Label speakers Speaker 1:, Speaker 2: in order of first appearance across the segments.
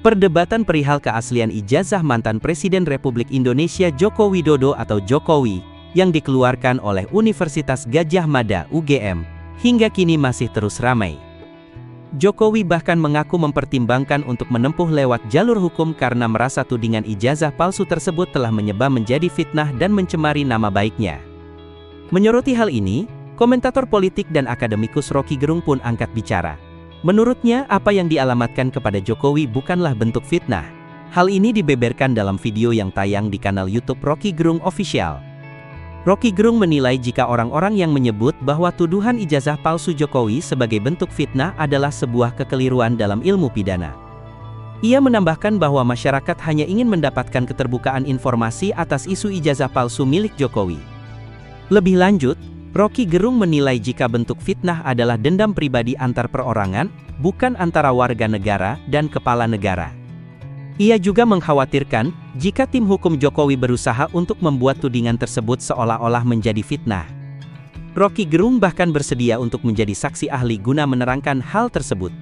Speaker 1: Perdebatan perihal keaslian ijazah mantan Presiden Republik Indonesia Joko Widodo atau Jokowi yang dikeluarkan oleh Universitas Gadjah Mada (UGM) hingga kini masih terus ramai. Jokowi bahkan mengaku mempertimbangkan untuk menempuh lewat jalur hukum karena merasa tudingan ijazah palsu tersebut telah menyebar menjadi fitnah dan mencemari nama baiknya. Menyoroti hal ini, komentator politik dan akademikus Rocky Gerung pun angkat bicara. Menurutnya, apa yang dialamatkan kepada Jokowi bukanlah bentuk fitnah. Hal ini dibeberkan dalam video yang tayang di kanal YouTube Rocky Gerung Official. Rocky Gerung menilai jika orang-orang yang menyebut bahwa tuduhan ijazah palsu Jokowi sebagai bentuk fitnah adalah sebuah kekeliruan dalam ilmu pidana. Ia menambahkan bahwa masyarakat hanya ingin mendapatkan keterbukaan informasi atas isu ijazah palsu milik Jokowi. Lebih lanjut, Rocky Gerung menilai jika bentuk fitnah adalah dendam pribadi antar perorangan, bukan antara warga negara dan kepala negara. Ia juga mengkhawatirkan, jika tim hukum Jokowi berusaha untuk membuat tudingan tersebut seolah-olah menjadi fitnah. Rocky Gerung bahkan bersedia untuk menjadi saksi ahli guna menerangkan hal tersebut.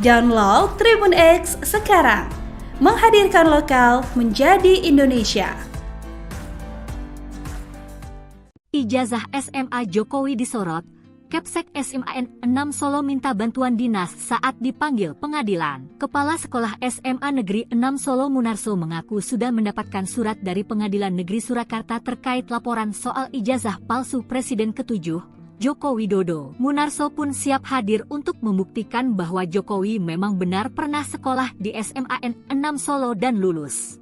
Speaker 2: Download Tribun X sekarang, menghadirkan lokal menjadi Indonesia.
Speaker 3: Ijazah SMA Jokowi disorot, Kepsek SMAN 6 Solo minta bantuan dinas saat dipanggil pengadilan. Kepala Sekolah SMA Negeri 6 Solo Munarso mengaku sudah mendapatkan surat dari Pengadilan Negeri Surakarta terkait laporan soal ijazah palsu Presiden ke-7, Joko Widodo. Munarso pun siap hadir untuk membuktikan bahwa Jokowi memang benar pernah sekolah di SMAN 6 Solo dan lulus.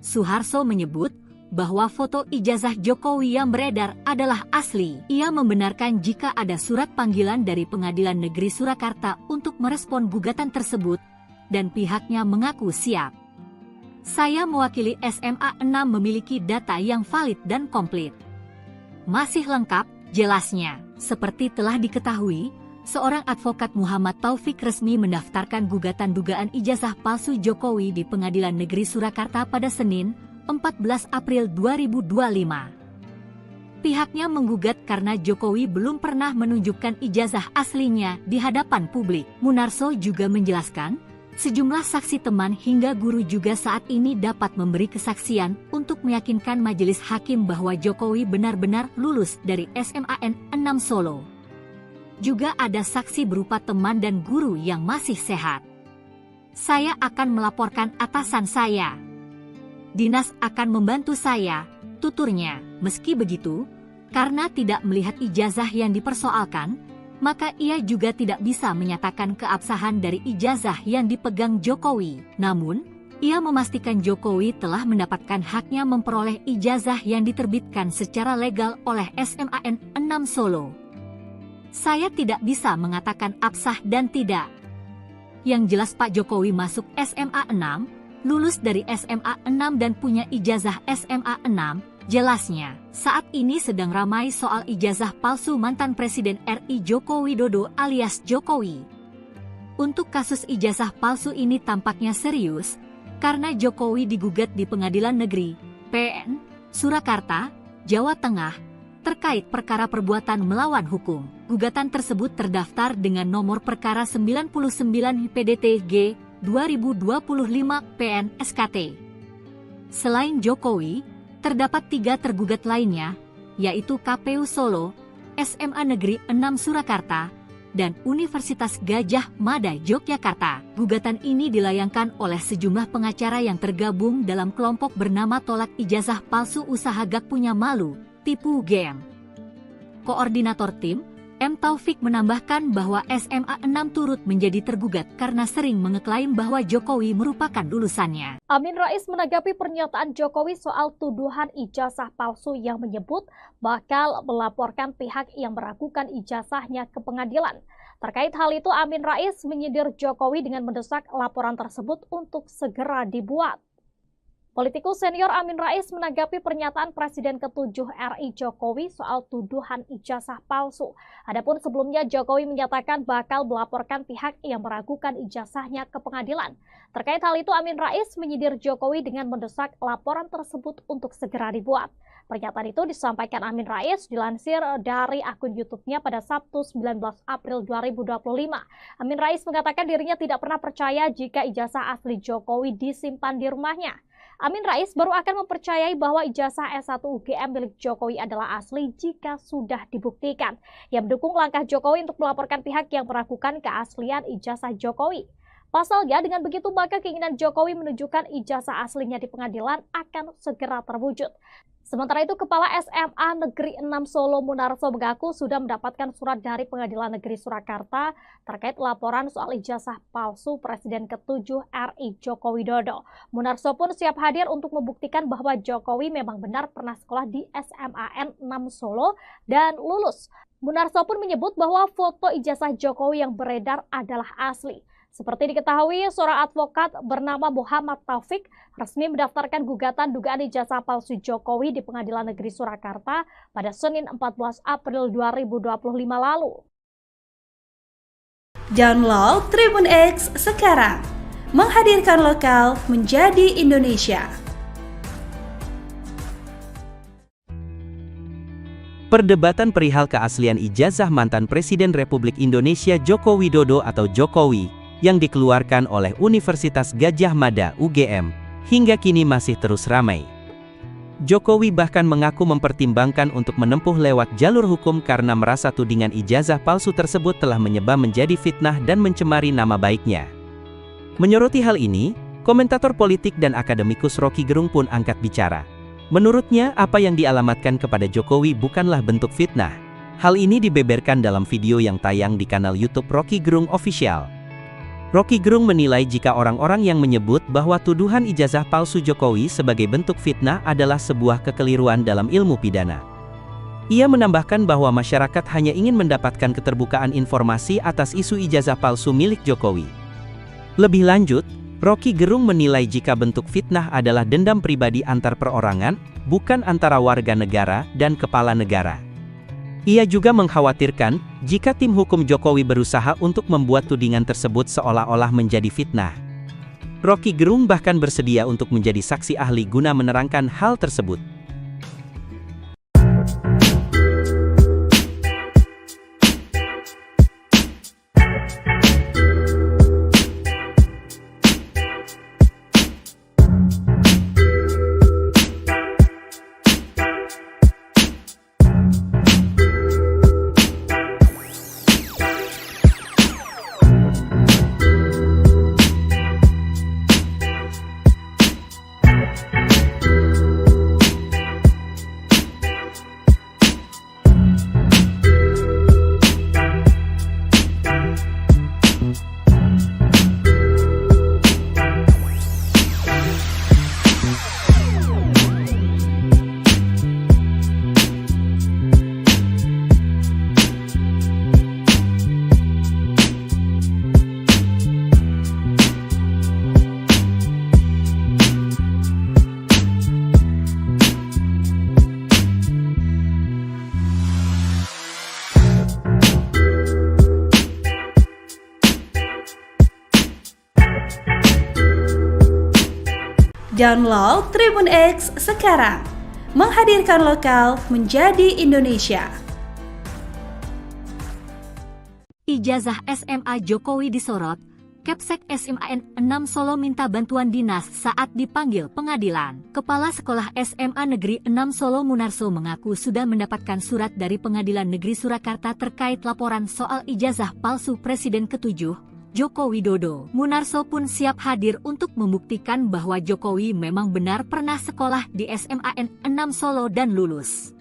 Speaker 3: Suharso menyebut bahwa foto ijazah Jokowi yang beredar adalah asli. Ia membenarkan jika ada surat panggilan dari Pengadilan Negeri Surakarta untuk merespon gugatan tersebut, dan pihaknya mengaku siap. Saya mewakili SMA 6 memiliki data yang valid dan komplit. Masih lengkap, jelasnya. Seperti telah diketahui, seorang advokat Muhammad Taufik resmi mendaftarkan gugatan dugaan ijazah palsu Jokowi di Pengadilan Negeri Surakarta pada Senin, 14 April 2025. Pihaknya menggugat karena Jokowi belum pernah menunjukkan ijazah aslinya di hadapan publik. Munarso juga menjelaskan, sejumlah saksi teman hingga guru juga saat ini dapat memberi kesaksian untuk meyakinkan majelis hakim bahwa Jokowi benar-benar lulus dari SMAN 6 Solo. Juga ada saksi berupa teman dan guru yang masih sehat. Saya akan melaporkan atasan saya. Dinas akan membantu saya, tuturnya. Meski begitu, karena tidak melihat ijazah yang dipersoalkan, maka ia juga tidak bisa menyatakan keabsahan dari ijazah yang dipegang Jokowi. Namun, ia memastikan Jokowi telah mendapatkan haknya memperoleh ijazah yang diterbitkan secara legal oleh SMAN 6 Solo. Saya tidak bisa mengatakan absah dan tidak. Yang jelas Pak Jokowi masuk SMA 6, lulus dari SMA 6 dan punya ijazah SMA 6. Jelasnya, saat ini sedang ramai soal ijazah palsu mantan Presiden RI Joko Widodo alias Jokowi. Untuk kasus ijazah palsu ini tampaknya serius, karena Jokowi digugat di Pengadilan Negeri PN Surakarta, Jawa Tengah, terkait perkara perbuatan melawan hukum. Gugatan tersebut terdaftar dengan nomor perkara 99 PDTG 2025 PN SKT Selain Jokowi, terdapat 3 tergugat lainnya, yaitu KPU Solo, SMA Negeri 6 Surakarta, dan Universitas Gadjah Mada Yogyakarta. Gugatan ini dilayangkan oleh sejumlah pengacara yang tergabung dalam kelompok bernama Tolak Ijazah Palsu Usaha Gak Punya Malu, Tipu UGM. Koordinator tim, M. Taufik menambahkan bahwa SMA 6 turut menjadi tergugat karena sering mengeklaim bahwa Jokowi merupakan lulusannya.
Speaker 4: Amin Rais menanggapi pernyataan Jokowi soal tuduhan ijazah palsu yang menyebut bakal melaporkan pihak yang meragukan ijazahnya ke pengadilan. Terkait hal itu, Amin Rais menyindir Jokowi dengan mendesak laporan tersebut untuk segera dibuat. Politikus senior Amin Rais menanggapi pernyataan Presiden ke-7 RI Jokowi soal tuduhan ijazah palsu. Adapun sebelumnya Jokowi menyatakan bakal melaporkan pihak yang meragukan ijazahnya ke pengadilan. Terkait hal itu, Amin Rais menyindir Jokowi dengan mendesak laporan tersebut untuk segera dibuat. Pernyataan itu disampaikan Amin Rais dilansir dari akun YouTube-nya pada Sabtu 19 April 2025. Amin Rais mengatakan dirinya tidak pernah percaya jika ijazah asli Jokowi disimpan di rumahnya. Amin Rais baru akan mempercayai bahwa ijazah S1 UGM milik Jokowi adalah asli jika sudah dibuktikan. Ia mendukung langkah Jokowi untuk melaporkan pihak yang meragukan keaslian ijazah Jokowi. Pasalnya, dengan begitu maka keinginan Jokowi menunjukkan ijazah aslinya di pengadilan akan segera terwujud. Sementara itu, Kepala SMA Negeri 6 Solo Munarso mengaku sudah mendapatkan surat dari Pengadilan Negeri Surakarta terkait laporan soal ijazah palsu Presiden ke-7 RI Joko Widodo. Munarso pun siap hadir untuk membuktikan bahwa Jokowi memang benar pernah sekolah di SMAN 6 Solo dan lulus. Munarso pun menyebut bahwa foto ijazah Jokowi yang beredar adalah asli. Seperti diketahui, seorang advokat bernama Muhammad Taufik resmi mendaftarkan gugatan dugaan ijazah palsu Jokowi di Pengadilan Negeri Surakarta pada Senin 14 April 2025 lalu.
Speaker 2: Download Tribun X sekarang, menghadirkan lokal menjadi Indonesia.
Speaker 1: Perdebatan perihal keaslian ijazah mantan Presiden Republik Indonesia Joko Widodo atau Jokowi yang dikeluarkan oleh Universitas Gadjah Mada UGM hingga kini masih terus ramai. Jokowi bahkan mengaku mempertimbangkan untuk menempuh lewat jalur hukum karena merasa tudingan ijazah palsu tersebut telah menyebar menjadi fitnah dan mencemari nama baiknya. Menyoroti hal ini, komentator politik dan akademikus Rocky Gerung pun angkat bicara. Menurutnya, apa yang dialamatkan kepada Jokowi bukanlah bentuk fitnah. Hal ini dibeberkan dalam video yang tayang di kanal YouTube Rocky Gerung Official. Rocky Gerung menilai jika orang-orang yang menyebut bahwa tuduhan ijazah palsu Jokowi sebagai bentuk fitnah adalah sebuah kekeliruan dalam ilmu pidana. Ia menambahkan bahwa masyarakat hanya ingin mendapatkan keterbukaan informasi atas isu ijazah palsu milik Jokowi. Lebih lanjut, Rocky Gerung menilai jika bentuk fitnah adalah dendam pribadi antar perorangan, bukan antara warga negara dan kepala negara. Ia juga mengkhawatirkan jika tim hukum Jokowi berusaha untuk membuat tudingan tersebut seolah-olah menjadi fitnah. Rocky Gerung bahkan bersedia untuk menjadi saksi ahli guna menerangkan hal tersebut.
Speaker 2: Download Tribun X sekarang, menghadirkan lokal menjadi Indonesia.
Speaker 3: Ijazah SMA Jokowi disorot Kepsek SMAN 6 Solo minta bantuan dinas saat dipanggil pengadilan. Kepala Sekolah SMA Negeri 6 Solo Munarso mengaku sudah mendapatkan surat dari Pengadilan Negeri Surakarta terkait laporan soal ijazah palsu Presiden ke-7, Joko Widodo. Munarso pun siap hadir untuk membuktikan bahwa Jokowi memang benar pernah sekolah di SMAN 6 Solo dan lulus.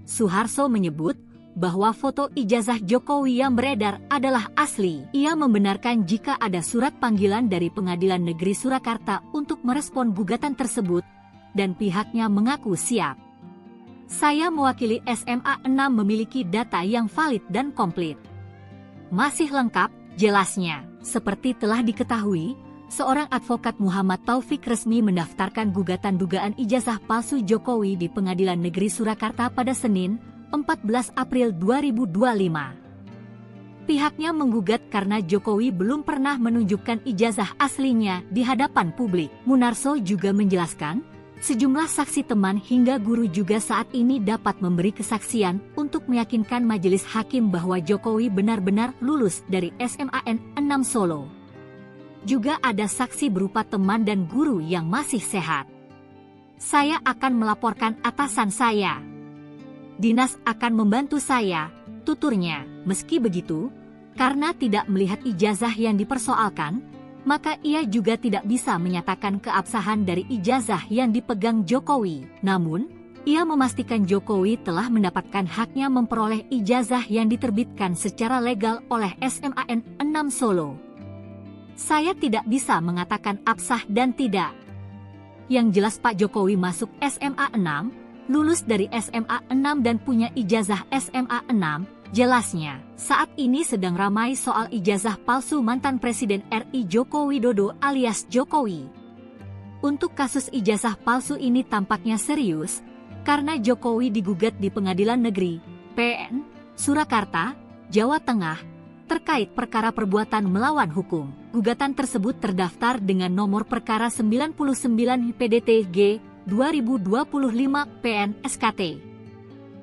Speaker 3: Suharso menyebut bahwa foto ijazah Jokowi yang beredar adalah asli. Ia membenarkan jika ada surat panggilan dari Pengadilan Negeri Surakarta untuk merespon gugatan tersebut, dan pihaknya mengaku siap. Saya mewakili SMA 6 memiliki data yang valid dan komplit. Masih lengkap, jelasnya. Seperti telah diketahui, seorang advokat Muhammad Taufik resmi mendaftarkan gugatan dugaan ijazah palsu Jokowi di Pengadilan Negeri Surakarta pada Senin, 14 April 2025. Pihaknya menggugat karena Jokowi belum pernah menunjukkan ijazah aslinya di hadapan publik. Munarso juga menjelaskan, sejumlah saksi teman hingga guru juga saat ini dapat memberi kesaksian untuk meyakinkan majelis hakim bahwa Jokowi benar-benar lulus dari SMAN 6 Solo. Juga ada saksi berupa teman dan guru yang masih sehat. Saya akan melaporkan atasan saya. Dinas akan membantu saya, tuturnya. Meski begitu, karena tidak melihat ijazah yang dipersoalkan, maka ia juga tidak bisa menyatakan keabsahan dari ijazah yang dipegang Jokowi. Namun, ia memastikan Jokowi telah mendapatkan haknya memperoleh ijazah yang diterbitkan secara legal oleh SMAN 6 Solo. Saya tidak bisa mengatakan absah dan tidak. Yang jelas Pak Jokowi masuk SMA 6, lulus dari SMA 6 dan punya ijazah SMA 6, jelasnya. Saat ini sedang ramai soal ijazah palsu mantan Presiden RI Joko Widodo alias Jokowi. Untuk kasus ijazah palsu ini tampaknya serius, karena Jokowi digugat di Pengadilan Negeri, PN, Surakarta, Jawa Tengah, terkait perkara perbuatan melawan hukum. Gugatan tersebut terdaftar dengan nomor perkara 99 PDTG 2025 PN SKT.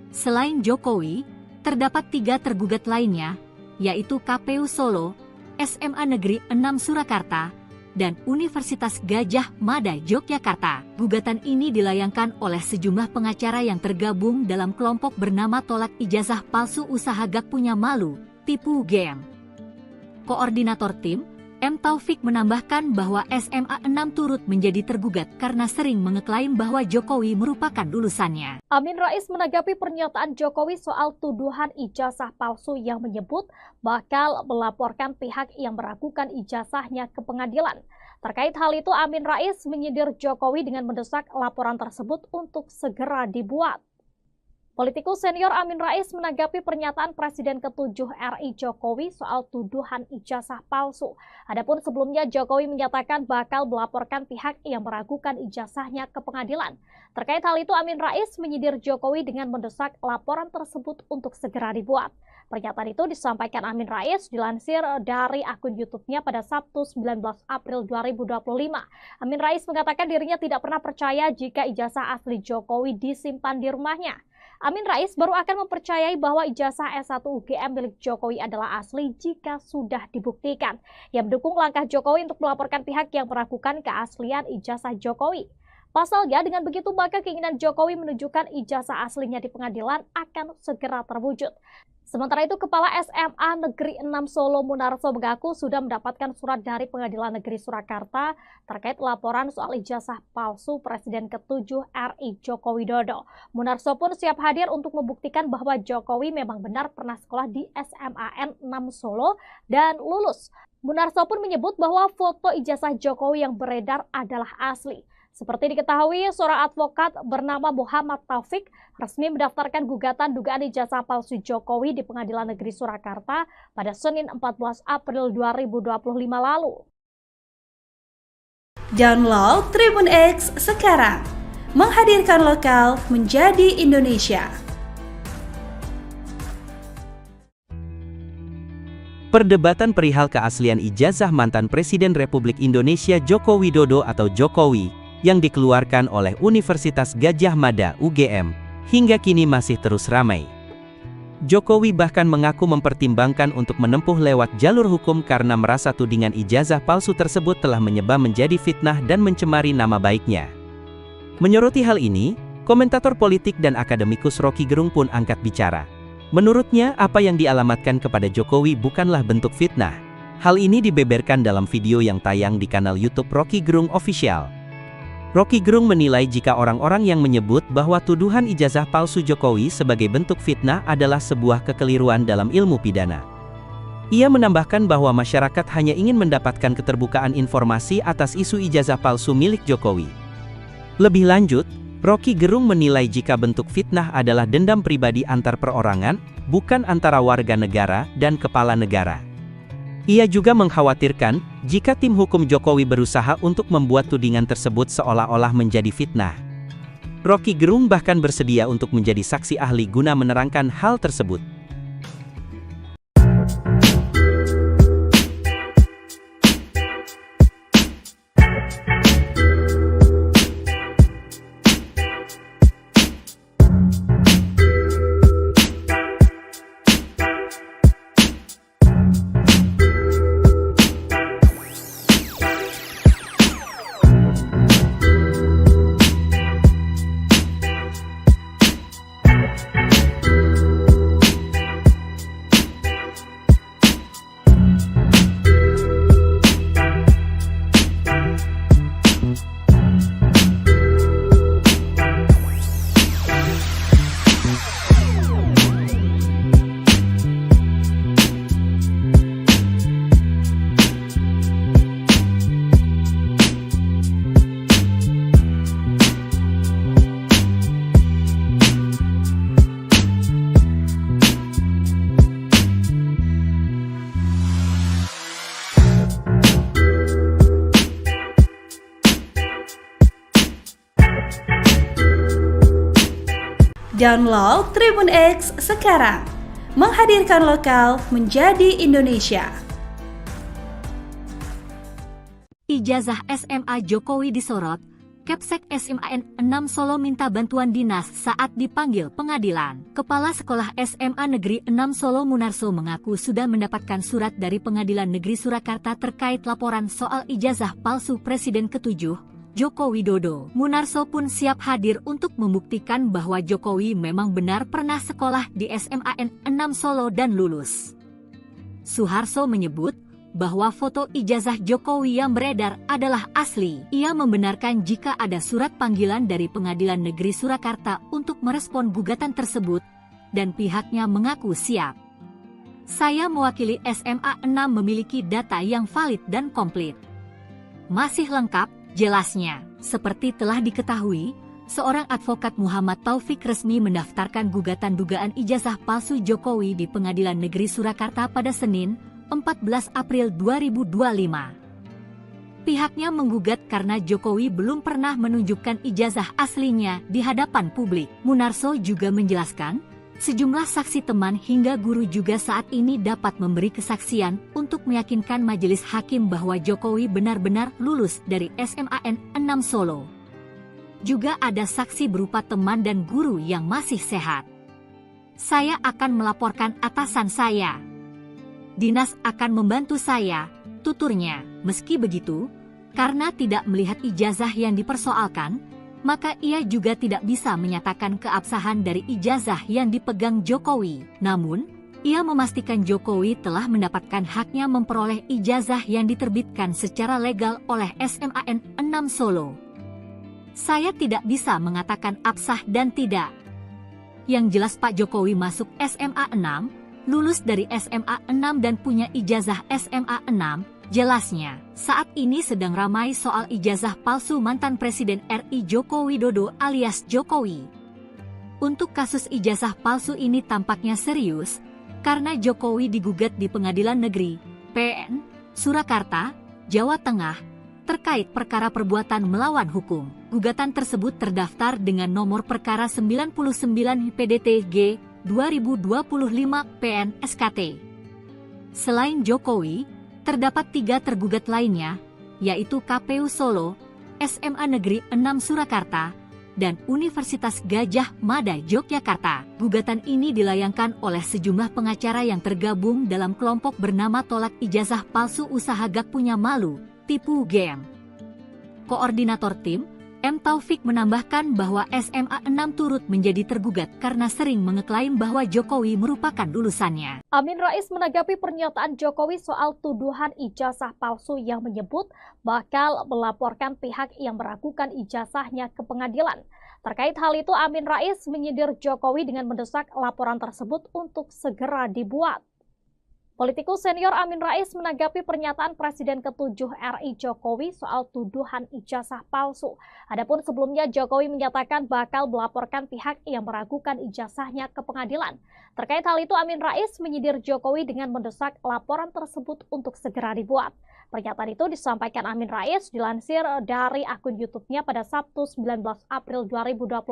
Speaker 3: Selain Jokowi, terdapat 3 tergugat lainnya, yaitu KPU Solo, SMA Negeri 6 Surakarta, dan Universitas Gadjah Mada Yogyakarta. Gugatan ini dilayangkan oleh sejumlah pengacara yang tergabung dalam kelompok bernama Tolak Ijazah Palsu Usaha Gak Punya Malu, Tipu UGM. Koordinator tim, M. Taufik menambahkan bahwa SMA 6 turut menjadi tergugat karena sering mengeklaim bahwa Jokowi merupakan lulusannya.
Speaker 4: Amin Rais menanggapi pernyataan Jokowi soal tuduhan ijazah palsu yang menyebut bakal melaporkan pihak yang meragukan ijazahnya ke pengadilan. Terkait hal itu, Amin Rais menyindir Jokowi dengan mendesak laporan tersebut untuk segera dibuat. Politikus senior Amin Rais menanggapi pernyataan Presiden ke-7 RI Jokowi soal tuduhan ijazah palsu. Adapun sebelumnya Jokowi menyatakan bakal melaporkan pihak yang meragukan ijazahnya ke pengadilan. Terkait hal itu, Amin Rais menyindir Jokowi dengan mendesak laporan tersebut untuk segera dibuat. Pernyataan itu disampaikan Amin Rais dilansir dari akun YouTube-nya pada Sabtu 19 April 2025. Amin Rais mengatakan dirinya tidak pernah percaya jika ijazah asli Jokowi disimpan di rumahnya. Amin Rais baru akan mempercayai bahwa ijazah S1 UGM milik Jokowi adalah asli jika sudah dibuktikan. Ia mendukung langkah Jokowi untuk melaporkan pihak yang meragukan keaslian ijazah Jokowi. Pasalnya, dengan begitu maka keinginan Jokowi menunjukkan ijazah aslinya di pengadilan akan segera terwujud. Sementara itu, Kepala SMA Negeri 6 Solo Munarso mengaku sudah mendapatkan surat dari Pengadilan Negeri Surakarta terkait laporan soal ijazah palsu Presiden ke-7 RI Joko Widodo. Munarso pun siap hadir untuk membuktikan bahwa Jokowi memang benar pernah sekolah di SMAN 6 Solo dan lulus. Munarso pun menyebut bahwa foto ijazah Jokowi yang beredar adalah asli. Seperti diketahui, seorang advokat bernama Muhammad Taufik resmi mendaftarkan gugatan dugaan ijazah palsu Jokowi di Pengadilan Negeri Surakarta pada Senin 14 April 2025 lalu.
Speaker 2: Download Tribun X sekarang, menghadirkan lokal menjadi Indonesia.
Speaker 1: Perdebatan perihal keaslian ijazah mantan Presiden Republik Indonesia Joko Widodo atau Jokowi yang dikeluarkan oleh Universitas Gadjah Mada UGM hingga kini masih terus ramai. Jokowi bahkan mengaku mempertimbangkan untuk menempuh lewat jalur hukum karena merasa tudingan ijazah palsu tersebut telah menyebar menjadi fitnah dan mencemari nama baiknya. Menyoroti hal ini, komentator politik dan akademikus Rocky Gerung pun angkat bicara. Menurutnya, apa yang dialamatkan kepada Jokowi bukanlah bentuk fitnah. Hal ini dibeberkan dalam video yang tayang di kanal YouTube Rocky Gerung Official. Rocky Gerung menilai jika orang-orang yang menyebut bahwa tuduhan ijazah palsu Jokowi sebagai bentuk fitnah adalah sebuah kekeliruan dalam ilmu pidana. Ia menambahkan bahwa masyarakat hanya ingin mendapatkan keterbukaan informasi atas isu ijazah palsu milik Jokowi. Lebih lanjut, Rocky Gerung menilai jika bentuk fitnah adalah dendam pribadi antar perorangan, bukan antara warga negara dan kepala negara. Ia juga mengkhawatirkan, jika tim hukum Jokowi berusaha untuk membuat tudingan tersebut seolah-olah menjadi fitnah. Rocky Gerung bahkan bersedia untuk menjadi saksi ahli guna menerangkan hal tersebut.
Speaker 2: Download Tribun X sekarang, menghadirkan lokal menjadi Indonesia.
Speaker 3: Ijazah SMA Jokowi disorot, Kepsek SMAN 6 Solo minta bantuan dinas saat dipanggil pengadilan. Kepala Sekolah SMA Negeri 6 Solo Munarso mengaku sudah mendapatkan surat dari Pengadilan Negeri Surakarta terkait laporan soal ijazah palsu Presiden ke-7, Joko Widodo. Munarso pun siap hadir untuk membuktikan bahwa Jokowi memang benar pernah sekolah di SMAN 6 Solo dan lulus. Suharso menyebut bahwa foto ijazah Jokowi yang beredar adalah asli. Ia membenarkan jika ada surat panggilan dari Pengadilan Negeri Surakarta untuk merespon gugatan tersebut, dan pihaknya mengaku siap. Saya mewakili SMA 6 memiliki data yang valid dan komplit. Masih lengkap, jelasnya. Seperti telah diketahui, seorang advokat Muhammad Taufik resmi mendaftarkan gugatan dugaan ijazah palsu Jokowi di Pengadilan Negeri Surakarta pada Senin, 14 April 2025. Pihaknya menggugat karena Jokowi belum pernah menunjukkan ijazah aslinya di hadapan publik. Munarso juga menjelaskan, sejumlah saksi teman hingga guru juga saat ini dapat memberi kesaksian untuk meyakinkan majelis hakim bahwa Jokowi benar-benar lulus dari SMAN 6 Solo. Juga ada saksi berupa teman dan guru yang masih sehat. Saya akan melaporkan atasan saya. Dinas akan membantu saya, tuturnya. Meski begitu, karena tidak melihat ijazah yang dipersoalkan, maka ia juga tidak bisa menyatakan keabsahan dari ijazah yang dipegang Jokowi. Namun, ia memastikan Jokowi telah mendapatkan haknya memperoleh ijazah yang diterbitkan secara legal oleh SMAN 6 Solo. Saya tidak bisa mengatakan absah dan tidak. Yang jelas Pak Jokowi masuk SMA 6, lulus dari SMA 6 dan punya ijazah SMA 6, jelasnya. Saat ini sedang ramai soal ijazah palsu mantan Presiden RI Joko Widodo alias Jokowi. Untuk kasus ijazah palsu ini tampaknya serius, karena Jokowi digugat di Pengadilan Negeri PN Surakarta, Jawa Tengah, terkait perkara perbuatan melawan hukum. Gugatan tersebut terdaftar dengan nomor perkara 99 PDTG 2025 PN SKT. Selain Jokowi, terdapat 3 tergugat lainnya, yaitu KPU Solo, SMA Negeri 6 Surakarta, dan Universitas Gadjah Mada Yogyakarta. Gugatan ini dilayangkan oleh sejumlah pengacara yang tergabung dalam kelompok bernama Tolak Ijazah Palsu Usaha Gak Punya Malu, Tipu UGM. Koordinator tim, M. Taufik menambahkan bahwa SMA 6 turut menjadi tergugat karena sering mengeklaim bahwa Jokowi merupakan lulusannya.
Speaker 4: Amin Rais menanggapi pernyataan Jokowi soal tuduhan ijazah palsu yang menyebut bakal melaporkan pihak yang meragukan ijazahnya ke pengadilan. Terkait hal itu, Amin Rais menyindir Jokowi dengan mendesak laporan tersebut untuk segera dibuat. Politikus senior Amin Rais menanggapi pernyataan Presiden ke-7 RI Jokowi soal tuduhan ijazah palsu. Adapun sebelumnya Jokowi menyatakan bakal melaporkan pihak yang meragukan ijazahnya ke pengadilan. Terkait hal itu, Amin Rais menyindir Jokowi dengan mendesak laporan tersebut untuk segera dibuat. Pernyataan itu disampaikan Amin Rais dilansir dari akun YouTube-nya pada Sabtu 19 April 2025.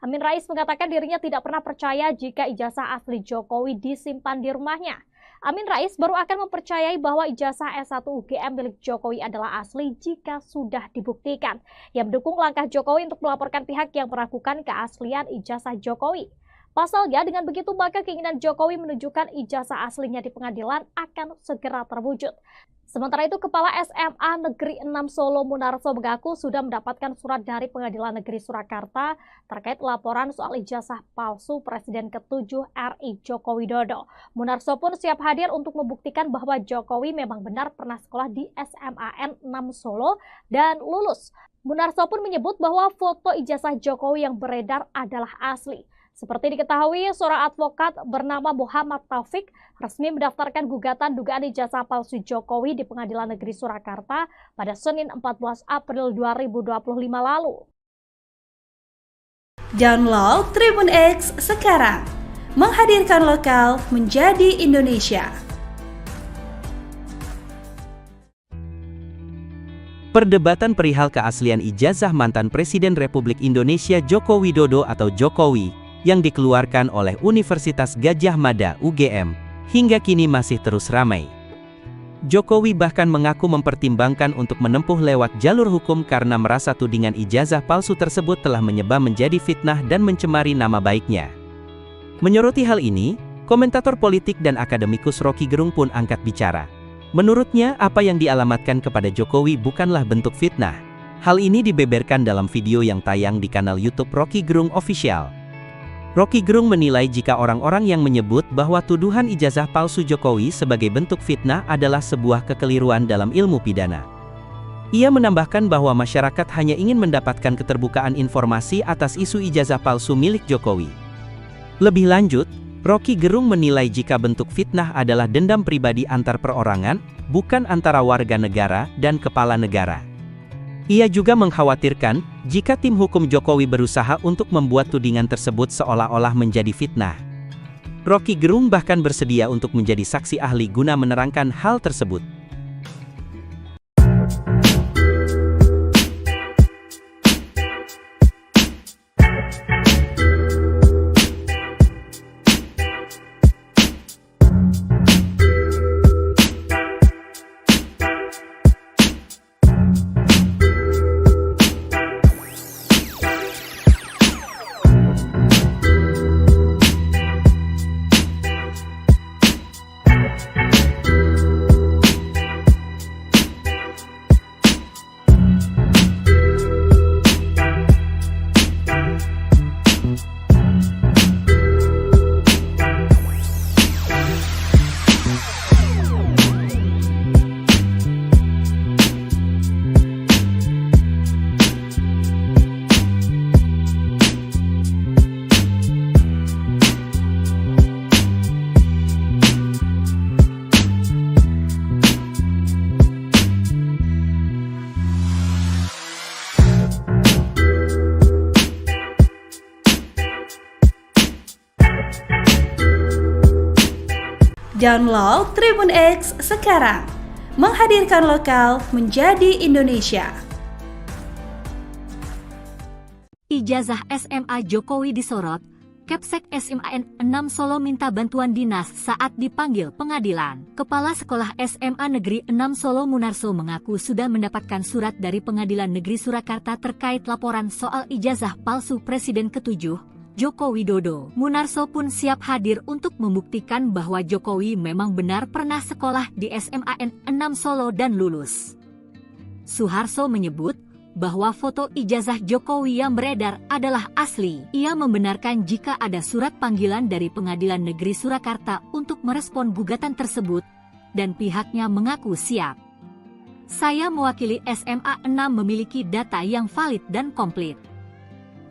Speaker 4: Amin Rais mengatakan dirinya tidak pernah percaya jika ijazah asli Jokowi disimpan di rumahnya. Amin Rais baru akan mempercayai bahwa ijazah S1 UGM milik Jokowi adalah asli jika sudah dibuktikan. Ia mendukung langkah Jokowi untuk melaporkan pihak yang meragukan keaslian ijazah Jokowi. Pasalnya, dengan begitu maka keinginan Jokowi menunjukkan ijazah aslinya di pengadilan akan segera terwujud. Sementara itu, Kepala SMA Negeri 6 Solo Munarso mengaku sudah mendapatkan surat dari Pengadilan Negeri Surakarta terkait laporan soal ijazah palsu Presiden ke-7 RI Joko Widodo. Munarso pun siap hadir untuk membuktikan bahwa Jokowi memang benar pernah sekolah di SMAN 6 Solo dan lulus. Munarso pun menyebut bahwa foto ijazah Jokowi yang beredar adalah asli. Seperti diketahui, seorang advokat bernama Muhammad Taufik resmi mendaftarkan gugatan dugaan ijazah palsu Jokowi di Pengadilan Negeri Surakarta pada Senin 14 April 2025 lalu.
Speaker 2: Download Tribun X sekarang, menghadirkan lokal menjadi Indonesia.
Speaker 1: Perdebatan perihal keaslian ijazah mantan Presiden Republik Indonesia Joko Widodo atau Jokowi yang dikeluarkan oleh Universitas Gadjah Mada UGM hingga kini masih terus ramai. Jokowi bahkan mengaku mempertimbangkan untuk menempuh lewat jalur hukum karena merasa tudingan ijazah palsu tersebut telah menyebar menjadi fitnah dan mencemari nama baiknya. Menyoroti hal ini, komentator politik dan akademikus Rocky Gerung pun angkat bicara. Menurutnya, apa yang dialamatkan kepada Jokowi bukanlah bentuk fitnah. Hal ini dibeberkan dalam video yang tayang di kanal YouTube Rocky Gerung Official. Rocky Gerung menilai jika orang-orang yang menyebut bahwa tuduhan ijazah palsu Jokowi sebagai bentuk fitnah adalah sebuah kekeliruan dalam ilmu pidana. Ia menambahkan bahwa masyarakat hanya ingin mendapatkan keterbukaan informasi atas isu ijazah palsu milik Jokowi. Lebih lanjut, Rocky Gerung menilai jika bentuk fitnah adalah dendam pribadi antar perorangan, bukan antara warga negara dan kepala negara. Ia juga mengkhawatirkan jika tim hukum Jokowi berusaha untuk membuat tudingan tersebut seolah-olah menjadi fitnah. Rocky Gerung bahkan bersedia untuk menjadi saksi ahli guna menerangkan hal tersebut.
Speaker 2: Download Tribun X sekarang, menghadirkan lokal menjadi Indonesia.
Speaker 3: Ijazah SMA Jokowi disorot, Kepsek SMAN 6 Solo minta bantuan dinas saat dipanggil pengadilan. Kepala Sekolah SMA Negeri 6 Solo Munarso mengaku sudah mendapatkan surat dari Pengadilan Negeri Surakarta terkait laporan soal ijazah palsu Presiden ke-7, Joko Widodo. Munarso pun siap hadir untuk membuktikan bahwa Jokowi memang benar pernah sekolah di SMAN 6 Solo dan lulus. Suharso menyebut bahwa foto ijazah Jokowi yang beredar adalah asli. Ia membenarkan jika ada surat panggilan dari Pengadilan Negeri Surakarta untuk merespon gugatan tersebut, dan pihaknya mengaku siap. Saya mewakili SMA 6 memiliki data yang valid dan komplit.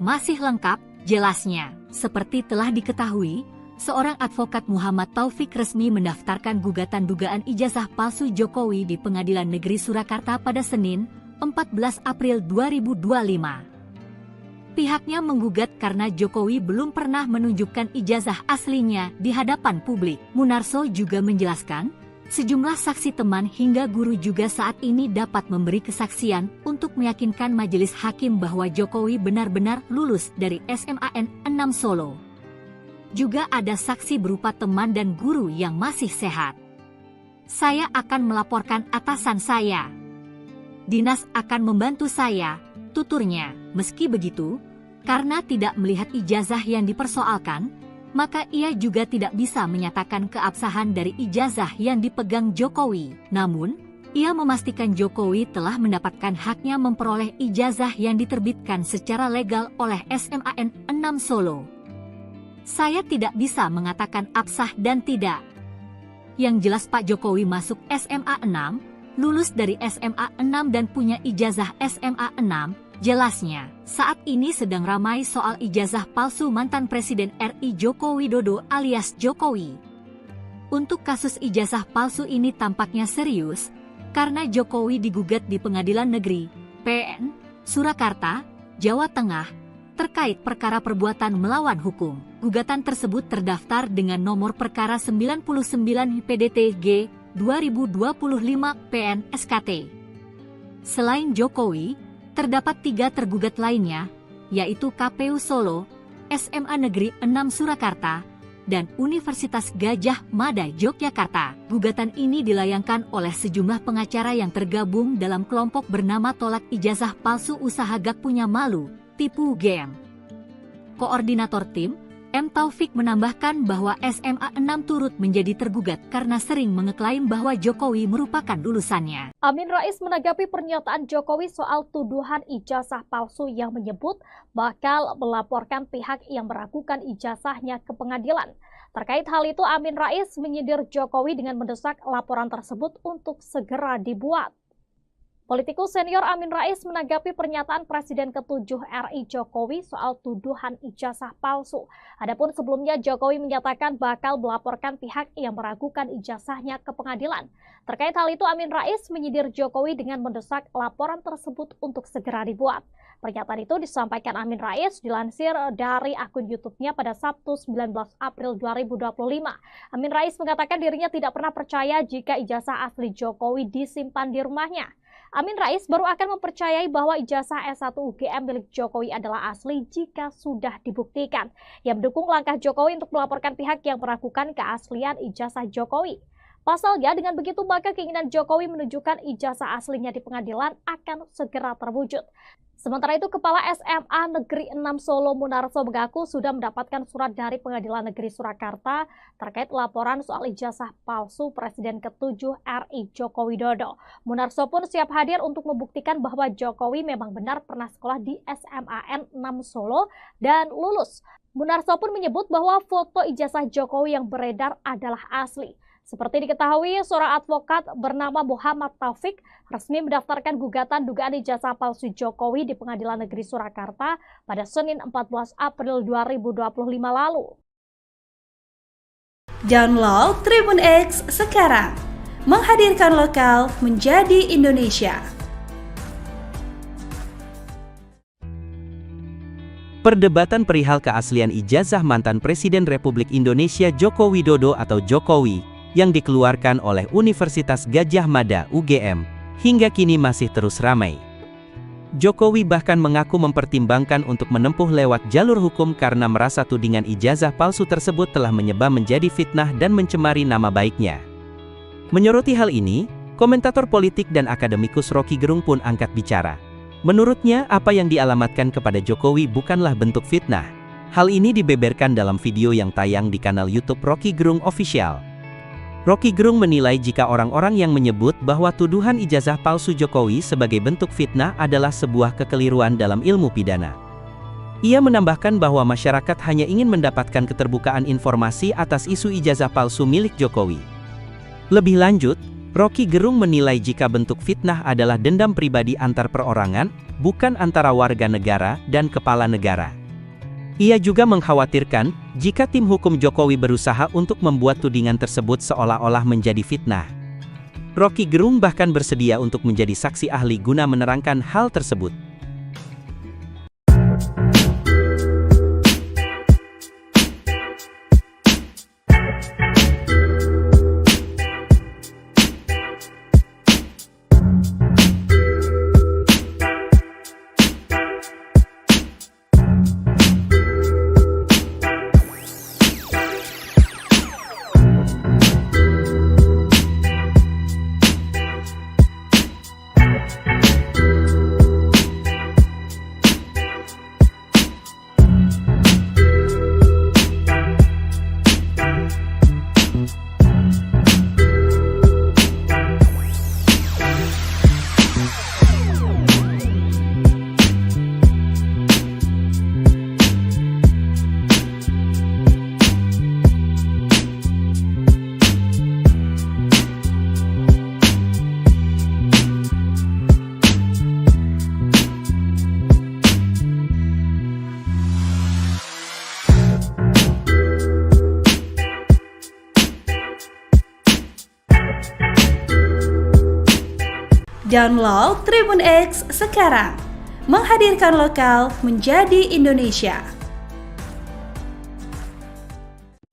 Speaker 3: Masih lengkap, jelasnya. Seperti telah diketahui, seorang advokat Muhammad Taufik resmi mendaftarkan gugatan dugaan ijazah palsu Jokowi di Pengadilan Negeri Surakarta pada Senin, 14 April 2025. Pihaknya menggugat karena Jokowi belum pernah menunjukkan ijazah aslinya di hadapan publik. Munarso juga menjelaskan, sejumlah saksi teman hingga guru juga saat ini dapat memberi kesaksian untuk meyakinkan majelis hakim bahwa Jokowi benar-benar lulus dari SMAN 6 Solo. Juga ada saksi berupa teman dan guru yang masih sehat. Saya akan melaporkan atasan saya. Dinas akan membantu saya, tuturnya. Meski begitu, karena tidak melihat ijazah yang dipersoalkan, maka ia juga tidak bisa menyatakan keabsahan dari ijazah yang dipegang Jokowi. Namun, ia memastikan Jokowi telah mendapatkan haknya memperoleh ijazah yang diterbitkan secara legal oleh SMAN 6 Solo. Saya tidak bisa mengatakan absah dan tidak. Yang jelas Pak Jokowi masuk SMA 6, lulus dari SMA 6 dan punya ijazah SMA 6, jelasnya. Saat ini sedang ramai soal ijazah palsu mantan Presiden RI Joko Widodo alias Jokowi. Untuk kasus ijazah palsu ini tampaknya serius, karena Jokowi digugat di Pengadilan Negeri PN Surakarta, Jawa Tengah, terkait perkara perbuatan melawan hukum. Gugatan tersebut terdaftar dengan nomor perkara 99 PDTG 2025 PN SKT. Selain Jokowi, terdapat 3 tergugat lainnya, yaitu KPU Solo, SMA Negeri 6 Surakarta, dan Universitas Gadjah Mada Yogyakarta. Gugatan ini dilayangkan oleh sejumlah pengacara yang tergabung dalam kelompok bernama Tolak Ijazah Palsu Usaha Gak Punya Malu, Tipu UGM. Koordinator tim, M. Taufik menambahkan bahwa SMA 6 turut menjadi tergugat karena sering mengeklaim bahwa Jokowi merupakan lulusannya.
Speaker 4: Amin Rais menanggapi pernyataan Jokowi soal tuduhan ijazah palsu yang menyebut bakal melaporkan pihak yang meragukan ijazahnya ke pengadilan. Terkait hal itu, Amin Rais menyindir Jokowi dengan mendesak laporan tersebut untuk segera dibuat. Politikus senior Amin Rais menanggapi pernyataan Presiden ke-7 RI Jokowi soal tuduhan ijazah palsu. Adapun sebelumnya Jokowi menyatakan bakal melaporkan pihak yang meragukan ijazahnya ke pengadilan. Terkait hal itu, Amin Rais menyindir Jokowi dengan mendesak laporan tersebut untuk segera dibuat. Pernyataan itu disampaikan Amin Rais dilansir dari akun YouTube-nya pada Sabtu 19 April 2025. Amin Rais mengatakan dirinya tidak pernah percaya jika ijazah asli Jokowi disimpan di rumahnya. Amin Rais baru akan mempercayai bahwa ijazah S1 UGM milik Jokowi adalah asli jika sudah dibuktikan. Ia mendukung langkah Jokowi untuk melaporkan pihak yang meragukan keaslian ijazah Jokowi. Pasalnya, dengan begitu maka keinginan Jokowi menunjukkan ijazah aslinya di pengadilan akan segera terwujud. Sementara itu, Kepala SMA Negeri 6 Solo Munarso mengaku sudah mendapatkan surat dari Pengadilan Negeri Surakarta terkait laporan soal ijazah palsu Presiden ke-7 RI Joko Widodo. Munarso pun siap hadir untuk membuktikan bahwa Jokowi memang benar pernah sekolah di SMAN 6 Solo dan lulus. Munarso pun menyebut bahwa foto ijazah Jokowi yang beredar adalah asli. Seperti diketahui, seorang advokat bernama Muhammad Taufik resmi mendaftarkan gugatan dugaan ijazah palsu Jokowi di Pengadilan Negeri Surakarta pada Senin 14 April 2025 lalu.
Speaker 2: Download Tribun X sekarang, menghadirkan lokal menjadi Indonesia.
Speaker 1: Perdebatan perihal keaslian ijazah mantan Presiden Republik Indonesia Joko Widodo atau Jokowi yang dikeluarkan oleh Universitas Gadjah Mada UGM hingga kini masih terus ramai. Jokowi bahkan mengaku mempertimbangkan untuk menempuh lewat jalur hukum karena merasa tudingan ijazah palsu tersebut telah menyebar menjadi fitnah dan mencemari nama baiknya. Menyoroti hal ini, komentator politik dan akademikus Rocky Gerung pun angkat bicara. Menurutnya, apa yang dialamatkan kepada Jokowi bukanlah bentuk fitnah. Hal ini dibeberkan dalam video yang tayang di kanal YouTube Rocky Gerung Official. Rocky Gerung menilai jika orang-orang yang menyebut bahwa tuduhan ijazah palsu Jokowi sebagai bentuk fitnah adalah sebuah kekeliruan dalam ilmu pidana. Ia menambahkan bahwa masyarakat hanya ingin mendapatkan keterbukaan informasi atas isu ijazah palsu milik Jokowi. Lebih lanjut, Rocky Gerung menilai jika bentuk fitnah adalah dendam pribadi antar perorangan, bukan antara warga negara dan kepala negara. Ia juga mengkhawatirkan, jika tim hukum Jokowi berusaha untuk membuat tudingan tersebut seolah-olah menjadi fitnah. Rocky Gerung bahkan bersedia untuk menjadi saksi ahli guna menerangkan hal tersebut.
Speaker 2: Download Tribun X sekarang, menghadirkan lokal menjadi Indonesia.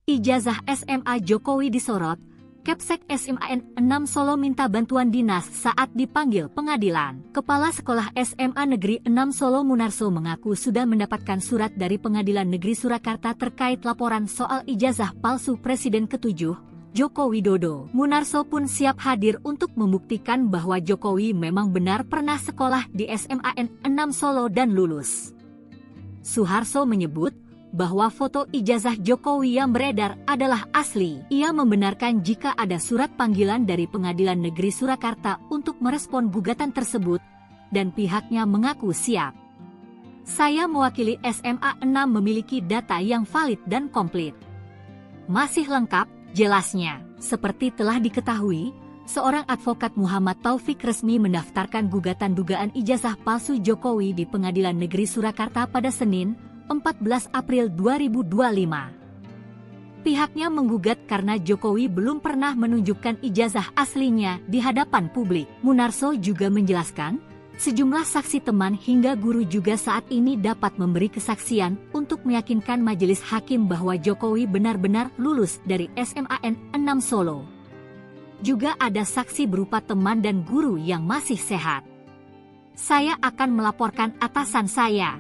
Speaker 3: Ijazah SMA Jokowi disorot, Kepsek SMAN 6 Solo minta bantuan dinas saat dipanggil pengadilan. Kepala Sekolah SMA Negeri 6 Solo Munarso mengaku sudah mendapatkan surat dari Pengadilan Negeri Surakarta terkait laporan soal ijazah palsu Presiden ke-7, Joko Widodo. Munarso pun siap hadir untuk membuktikan bahwa Jokowi memang benar pernah sekolah di SMAN 6 Solo dan lulus. Suharso menyebut bahwa foto ijazah Jokowi yang beredar adalah asli. Ia membenarkan jika ada surat panggilan dari Pengadilan Negeri Surakarta untuk merespon gugatan tersebut, dan pihaknya mengaku siap. Saya mewakili SMA 6 memiliki data yang valid dan komplit. Masih lengkap, jelasnya. Seperti telah diketahui, seorang advokat Muhammad Taufik resmi mendaftarkan gugatan dugaan ijazah palsu Jokowi di Pengadilan Negeri Surakarta pada Senin, 14 April 2025. Pihaknya menggugat karena Jokowi belum pernah menunjukkan ijazah aslinya di hadapan publik. Munarso juga menjelaskan, sejumlah saksi teman hingga guru juga saat ini dapat memberi kesaksian untuk meyakinkan majelis hakim bahwa Jokowi benar-benar lulus dari SMAN 6 Solo. Juga ada saksi berupa teman dan guru yang masih sehat. Saya akan melaporkan atasan saya.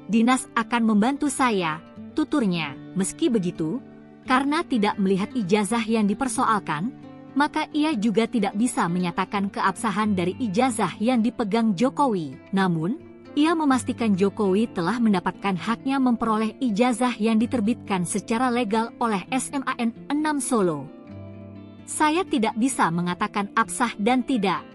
Speaker 3: Dinas akan membantu saya, tuturnya. Meski begitu, karena tidak melihat ijazah yang dipersoalkan, maka ia juga tidak bisa menyatakan keabsahan dari ijazah yang dipegang Jokowi. Namun, ia memastikan Jokowi telah mendapatkan haknya memperoleh ijazah yang diterbitkan secara legal oleh SMAN 6 Solo. Saya tidak bisa mengatakan absah dan tidak.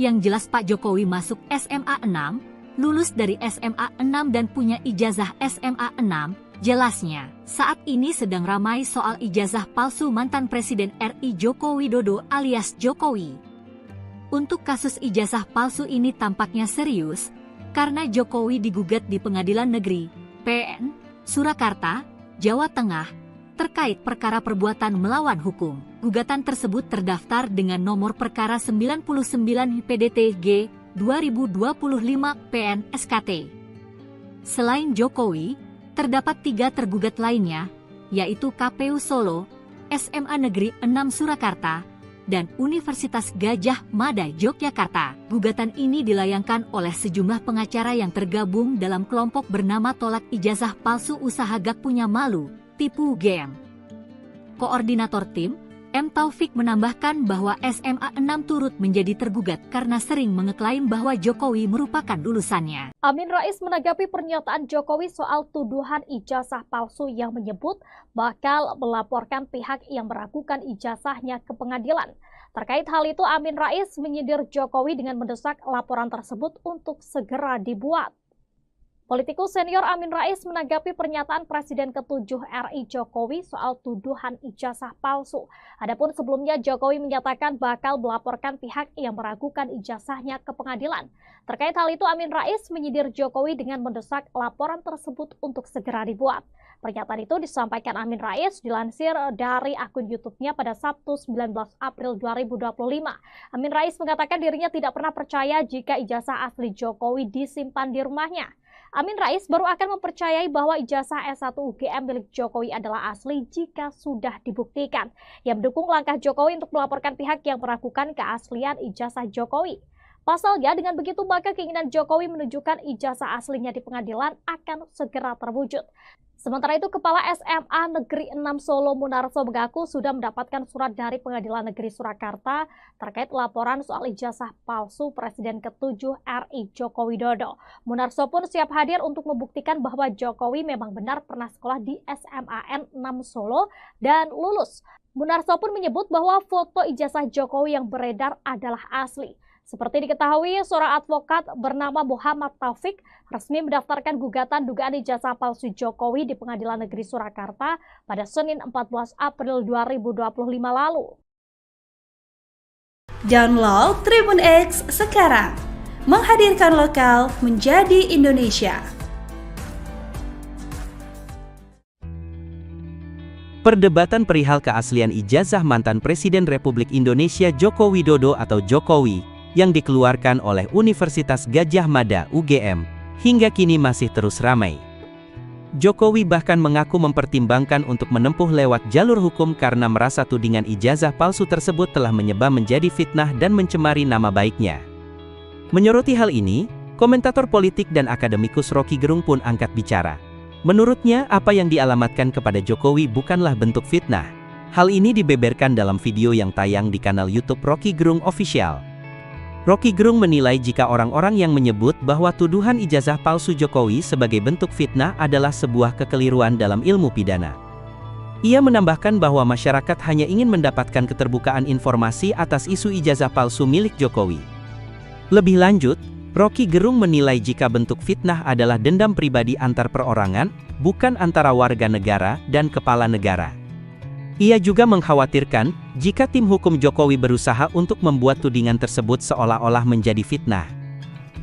Speaker 3: Yang jelas Pak Jokowi masuk SMA 6, lulus dari SMA 6 dan punya ijazah SMA 6, jelasnya. Saat ini sedang ramai soal ijazah palsu mantan Presiden RI Joko Widodo alias Jokowi. Untuk kasus ijazah palsu ini tampaknya serius, karena Jokowi digugat di Pengadilan Negeri PN Surakarta, Jawa Tengah, terkait perkara perbuatan melawan hukum. Gugatan tersebut terdaftar dengan nomor perkara 99 PDTG 2025 PN SKT. Selain Jokowi, terdapat 3 tergugat lainnya, yaitu KPU Solo, SMA Negeri 6 Surakarta, dan Universitas Gadjah Mada Yogyakarta. Gugatan ini dilayangkan oleh sejumlah pengacara yang tergabung dalam kelompok bernama Tolak Ijazah Palsu Usaha Gak Punya Malu, Tipu UGM. Koordinator tim, M. Taufik menambahkan bahwa SMA 6 turut menjadi tergugat karena sering mengeklaim bahwa Jokowi merupakan lulusannya.
Speaker 4: Amin Rais menanggapi pernyataan Jokowi soal tuduhan ijazah palsu yang menyebut bakal melaporkan pihak yang meragukan ijazahnya ke pengadilan. Terkait hal itu, Amin Rais menyindir Jokowi dengan mendesak laporan tersebut untuk segera dibuat. Politikus senior Amin Rais menanggapi pernyataan Presiden ke-7 RI Jokowi soal tuduhan ijazah palsu. Adapun sebelumnya Jokowi menyatakan bakal melaporkan pihak yang meragukan ijazahnya ke pengadilan. Terkait hal itu, Amin Rais menyindir Jokowi dengan mendesak laporan tersebut untuk segera dibuat. Pernyataan itu disampaikan Amin Rais dilansir dari akun YouTube-nya pada Sabtu 19 April 2025. Amin Rais mengatakan dirinya tidak pernah percaya jika ijazah asli Jokowi disimpan di rumahnya. Amin Rais baru akan mempercayai bahwa ijazah S1 UGM milik Jokowi adalah asli jika sudah dibuktikan. Yang mendukung langkah Jokowi untuk melaporkan pihak yang meragukan keaslian ijazah Jokowi. Pasalnya, dengan begitu maka keinginan Jokowi menunjukkan ijazah aslinya di pengadilan akan segera terwujud. Sementara itu, Kepala SMA Negeri 6 Solo Munarso mengaku sudah mendapatkan surat dari Pengadilan Negeri Surakarta terkait laporan soal ijazah palsu Presiden ke-7 RI Joko Widodo. Munarso pun siap hadir untuk membuktikan bahwa Jokowi memang benar pernah sekolah di SMAN 6 Solo dan lulus. Munarso pun menyebut bahwa foto ijazah Jokowi yang beredar adalah asli. Seperti diketahui, seorang advokat bernama Muhammad Taufik resmi mendaftarkan gugatan dugaan ijazah palsu Jokowi di Pengadilan Negeri Surakarta pada Senin 14 April 2025 lalu.
Speaker 2: Download Tribun X sekarang, menghadirkan lokal menjadi Indonesia.
Speaker 1: Perdebatan perihal keaslian ijazah mantan Presiden Republik Indonesia Joko Widodo atau Jokowi yang dikeluarkan oleh Universitas Gadjah Mada UGM hingga kini masih terus ramai. Jokowi bahkan mengaku mempertimbangkan untuk menempuh lewat jalur hukum karena merasa tudingan ijazah palsu tersebut telah menyebar menjadi fitnah dan mencemari nama baiknya. Menyoroti hal ini, komentator politik dan akademikus Rocky Gerung pun angkat bicara. Menurutnya, apa yang dialamatkan kepada Jokowi bukanlah bentuk fitnah. Hal ini dibeberkan dalam video yang tayang di kanal YouTube Rocky Gerung Official. Rocky Gerung menilai jika orang-orang yang menyebut bahwa tuduhan ijazah palsu Jokowi sebagai bentuk fitnah adalah sebuah kekeliruan dalam ilmu pidana. Ia menambahkan bahwa masyarakat hanya ingin mendapatkan keterbukaan informasi atas isu ijazah palsu milik Jokowi. Lebih lanjut, Rocky Gerung menilai jika bentuk fitnah adalah dendam pribadi antar perorangan, bukan antara warga negara dan kepala negara. Ia juga mengkhawatirkan jika tim hukum Jokowi berusaha untuk membuat tudingan tersebut seolah-olah menjadi fitnah.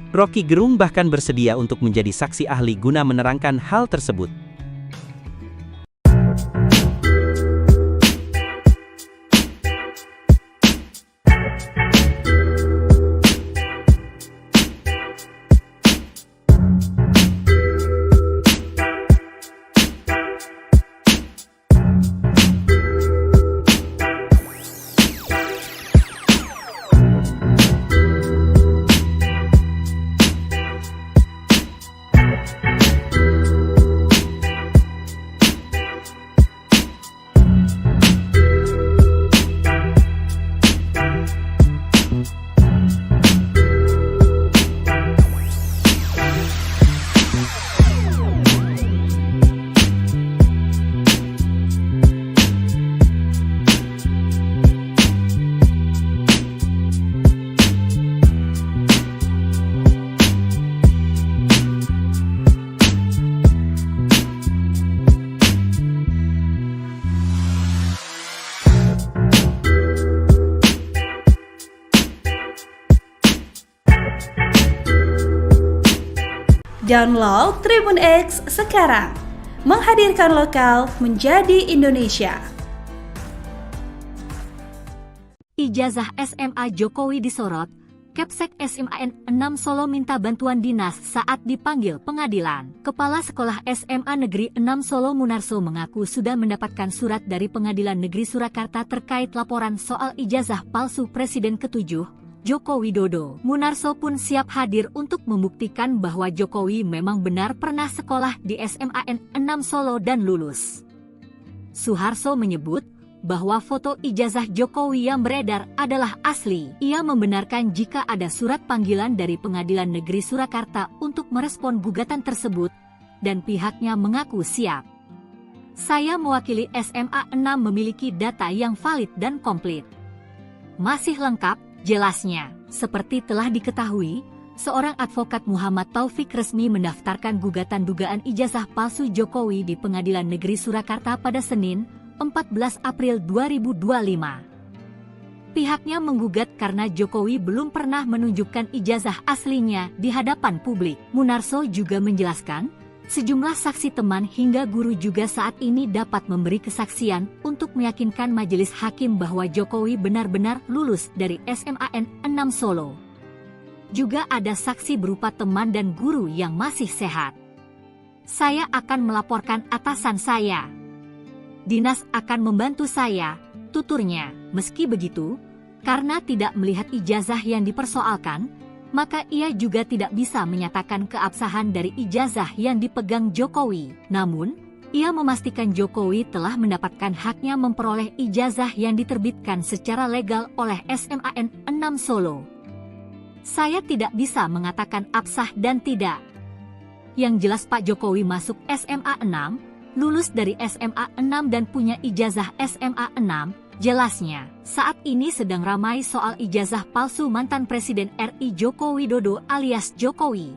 Speaker 1: Rocky Gerung bahkan bersedia untuk menjadi saksi ahli guna menerangkan hal tersebut.
Speaker 2: Download Tribun X sekarang, menghadirkan lokal menjadi Indonesia.
Speaker 3: Ijazah SMA Jokowi disorot, Kepsek SMAN 6 Solo minta bantuan dinas saat dipanggil pengadilan. Kepala Sekolah SMA Negeri 6 Solo Munarso mengaku sudah mendapatkan surat dari Pengadilan Negeri Surakarta terkait laporan soal ijazah palsu Presiden ke-7, Joko Widodo. Munarso pun siap hadir untuk membuktikan bahwa Jokowi memang benar pernah sekolah di SMAN 6 Solo dan lulus. Suharso menyebut bahwa foto ijazah Jokowi yang beredar adalah asli. Ia membenarkan jika ada surat panggilan dari Pengadilan Negeri Surakarta untuk merespon gugatan tersebut, dan pihaknya mengaku siap. Saya mewakili SMA 6 memiliki data yang valid dan komplit. Masih lengkap, jelasnya. Seperti telah diketahui, seorang advokat Muhammad Taufik resmi mendaftarkan gugatan dugaan ijazah palsu Jokowi di Pengadilan Negeri Surakarta pada Senin, 14 April 2025. Pihaknya menggugat karena Jokowi belum pernah menunjukkan ijazah aslinya di hadapan publik. Munarso juga menjelaskan, sejumlah saksi teman hingga guru juga saat ini dapat memberi kesaksian untuk meyakinkan majelis hakim bahwa Jokowi benar-benar lulus dari SMAN 6 Solo. Juga ada saksi berupa teman dan guru yang masih sehat. Saya akan melaporkan atasan saya. Dinas akan membantu saya, tuturnya. Meski begitu, karena tidak melihat ijazah yang dipersoalkan, maka ia juga tidak bisa menyatakan keabsahan dari ijazah yang dipegang Jokowi. Namun, ia memastikan Jokowi telah mendapatkan haknya memperoleh ijazah yang diterbitkan secara legal oleh SMAN 6 Solo. Saya tidak bisa mengatakan absah dan tidak. Yang jelas Pak Jokowi masuk SMA 6, lulus dari SMA 6 dan punya ijazah SMA 6, jelasnya. Saat ini sedang ramai soal ijazah palsu mantan Presiden RI Joko Widodo alias Jokowi.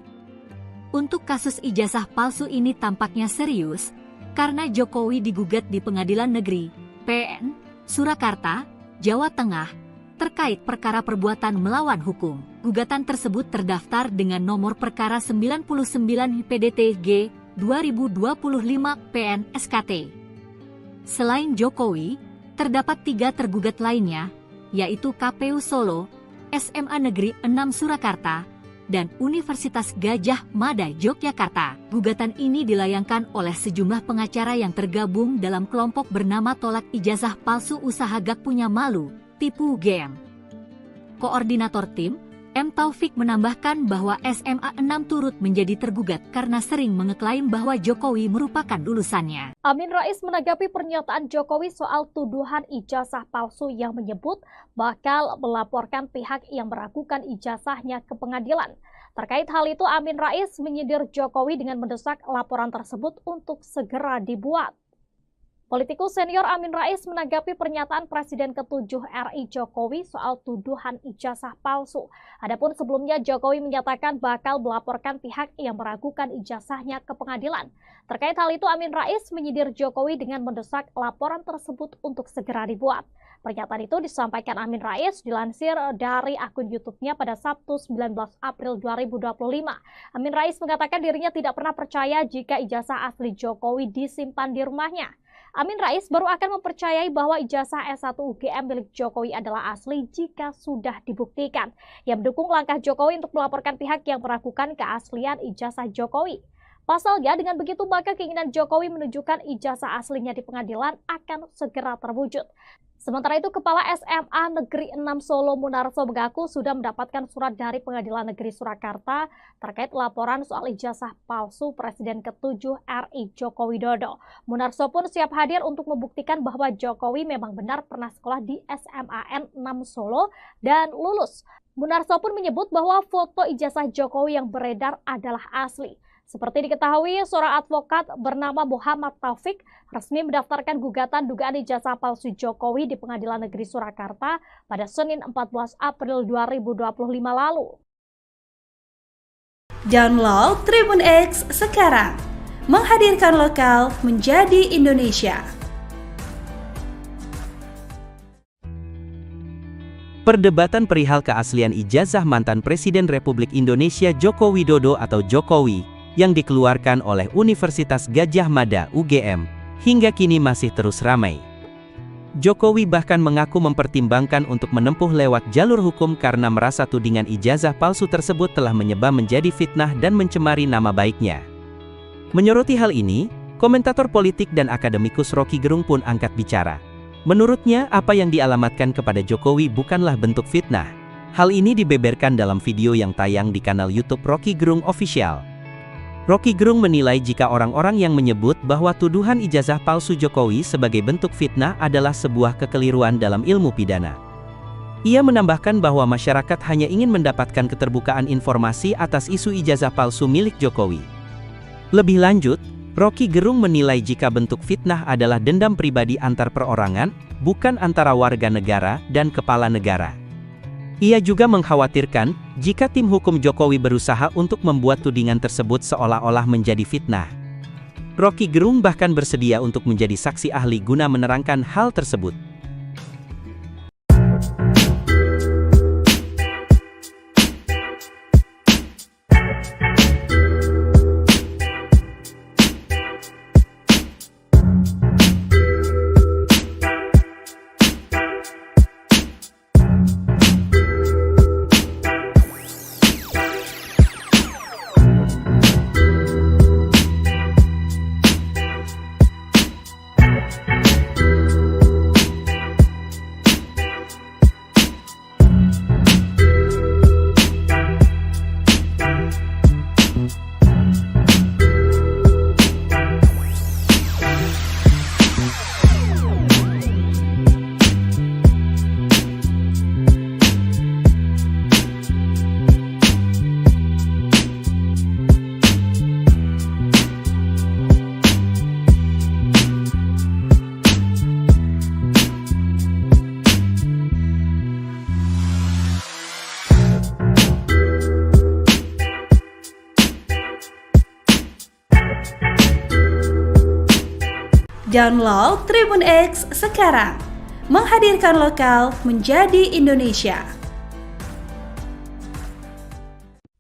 Speaker 3: Untuk kasus ijazah palsu ini tampaknya serius, karena Jokowi digugat di Pengadilan Negeri PN Surakarta, Jawa Tengah, terkait perkara perbuatan melawan hukum. Gugatan tersebut terdaftar dengan nomor perkara 99 PDTG 2025 PN SKT. Selain Jokowi, terdapat 3 tergugat lainnya, yaitu KPU Solo, SMA Negeri 6 Surakarta, dan Universitas Gadjah Mada Yogyakarta. Gugatan ini dilayangkan oleh sejumlah pengacara yang tergabung dalam kelompok bernama Tolak Ijazah Palsu Usaha Gak Punya Malu, Tipu UGM. Koordinator tim, M. Taufik menambahkan bahwa SMA 6 turut menjadi tergugat karena sering mengeklaim bahwa Jokowi merupakan lulusannya.
Speaker 4: Amin Rais menanggapi pernyataan Jokowi soal tuduhan ijazah palsu yang menyebut bakal melaporkan pihak yang meragukan ijazahnya ke pengadilan. Terkait hal itu, Amin Rais menyindir Jokowi dengan mendesak laporan tersebut untuk segera dibuat. Politikus senior Amin Rais menanggapi pernyataan Presiden ke-7 RI Jokowi soal tuduhan ijazah palsu. Adapun sebelumnya Jokowi menyatakan bakal melaporkan pihak yang meragukan ijazahnya ke pengadilan. Terkait hal itu, Amin Rais menyindir Jokowi dengan mendesak laporan tersebut untuk segera dibuat. Pernyataan itu disampaikan Amin Rais dilansir dari akun YouTube-nya pada Sabtu 19 April 2025. Amin Rais mengatakan dirinya tidak pernah percaya jika ijazah asli Jokowi disimpan di rumahnya. Amin Rais baru akan mempercayai bahwa ijazah S1 UGM milik Jokowi adalah asli jika sudah dibuktikan. Yang mendukung langkah Jokowi untuk melaporkan pihak yang meragukan keaslian ijazah Jokowi. Pasalnya, dengan begitu maka keinginan Jokowi menunjukkan ijazah aslinya di pengadilan akan segera terwujud. Sementara itu, Kepala SMA Negeri 6 Solo Munarso mengaku sudah mendapatkan surat dari Pengadilan Negeri Surakarta terkait laporan soal ijazah palsu Presiden ke-7 RI Joko Widodo. Munarso pun siap hadir untuk membuktikan bahwa Jokowi memang benar pernah sekolah di SMAN 6 Solo dan lulus. Munarso pun menyebut bahwa foto ijazah Jokowi yang beredar adalah asli. Seperti diketahui, seorang advokat bernama Muhammad Taufik resmi mendaftarkan gugatan dugaan ijazah palsu Jokowi di Pengadilan Negeri Surakarta pada Senin 14 April 2025 lalu.
Speaker 2: Download Tribun X sekarang, menghadirkan lokal menjadi Indonesia.
Speaker 1: Perdebatan perihal keaslian ijazah mantan Presiden Republik Indonesia Joko Widodo atau Jokowi yang dikeluarkan oleh Universitas Gadjah Mada UGM hingga kini masih terus ramai. Jokowi bahkan mengaku mempertimbangkan untuk menempuh lewat jalur hukum karena merasa tudingan ijazah palsu tersebut telah menyebar menjadi fitnah dan mencemari nama baiknya. Menyoroti hal ini, komentator politik dan akademikus Rocky Gerung pun angkat bicara. Menurutnya, apa yang dialamatkan kepada Jokowi bukanlah bentuk fitnah. Hal ini dibeberkan dalam video yang tayang di kanal YouTube Rocky Gerung Official. Rocky Gerung menilai jika orang-orang yang menyebut bahwa tuduhan ijazah palsu Jokowi sebagai bentuk fitnah adalah sebuah kekeliruan dalam ilmu pidana. Ia menambahkan bahwa masyarakat hanya ingin mendapatkan keterbukaan informasi atas isu ijazah palsu milik Jokowi. Lebih lanjut, Rocky Gerung menilai jika bentuk fitnah adalah dendam pribadi antar perorangan, bukan antara warga negara dan kepala negara. Ia juga mengkhawatirkan, jika tim hukum Jokowi berusaha untuk membuat tudingan tersebut seolah-olah menjadi fitnah. Rocky Gerung bahkan bersedia untuk menjadi saksi ahli guna menerangkan hal tersebut.
Speaker 2: Download Tribun X sekarang, menghadirkan lokal menjadi Indonesia.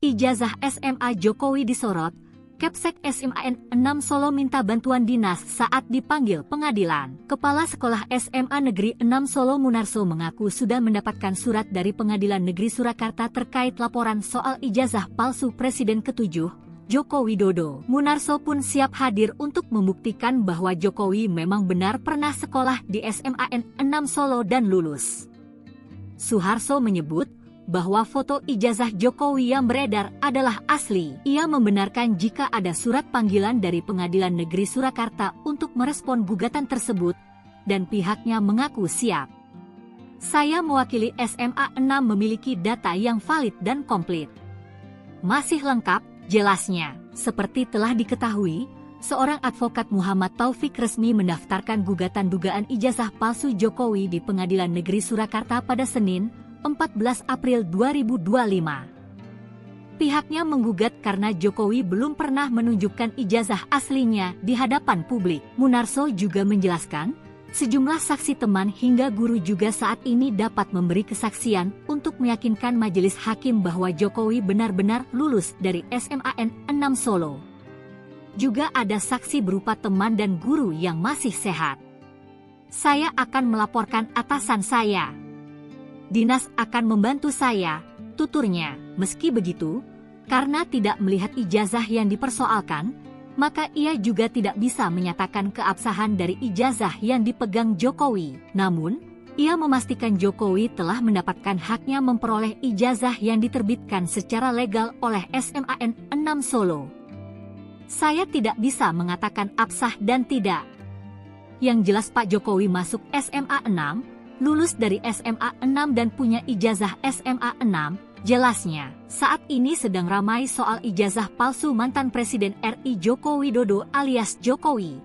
Speaker 3: Ijazah SMA Jokowi disorot, Kepsek SMAN 6 Solo minta bantuan dinas saat dipanggil pengadilan. Kepala Sekolah SMA Negeri 6 Solo Munarso mengaku sudah mendapatkan surat dari Pengadilan Negeri Surakarta terkait laporan soal ijazah palsu Presiden ke-7, Joko Widodo. Munarso pun siap hadir untuk membuktikan bahwa Jokowi memang benar pernah sekolah di SMAN 6 Solo dan lulus. Suharso menyebut bahwa foto ijazah Jokowi yang beredar adalah asli. Ia membenarkan jika ada surat panggilan dari Pengadilan Negeri Surakarta untuk merespon gugatan tersebut, dan pihaknya mengaku siap. Saya mewakili SMA 6 memiliki data yang valid dan komplit. Masih lengkap, jelasnya. Seperti telah diketahui, seorang advokat Muhammad Taufik resmi mendaftarkan gugatan dugaan ijazah palsu Jokowi di Pengadilan Negeri Surakarta pada Senin, 14 April 2025. Pihaknya menggugat karena Jokowi belum pernah menunjukkan ijazah aslinya di hadapan publik. Munarso juga menjelaskan, sejumlah saksi teman hingga guru juga saat ini dapat memberi kesaksian untuk meyakinkan majelis hakim bahwa Jokowi benar-benar lulus dari SMAN 6 Solo. Juga ada saksi berupa teman dan guru yang masih sehat. Saya akan melaporkan atasan saya. Dinas akan membantu saya, tuturnya. Meski begitu, karena tidak melihat ijazah yang dipersoalkan, maka ia juga tidak bisa menyatakan keabsahan dari ijazah yang dipegang Jokowi. Namun, ia memastikan Jokowi telah mendapatkan haknya memperoleh ijazah yang diterbitkan secara legal oleh SMAN 6 Solo. Saya tidak bisa mengatakan absah dan tidak. Yang jelas Pak Jokowi masuk SMA 6, lulus dari SMA 6 dan punya ijazah SMA 6, jelasnya. Saat ini sedang ramai soal ijazah palsu mantan Presiden RI Joko Widodo alias Jokowi.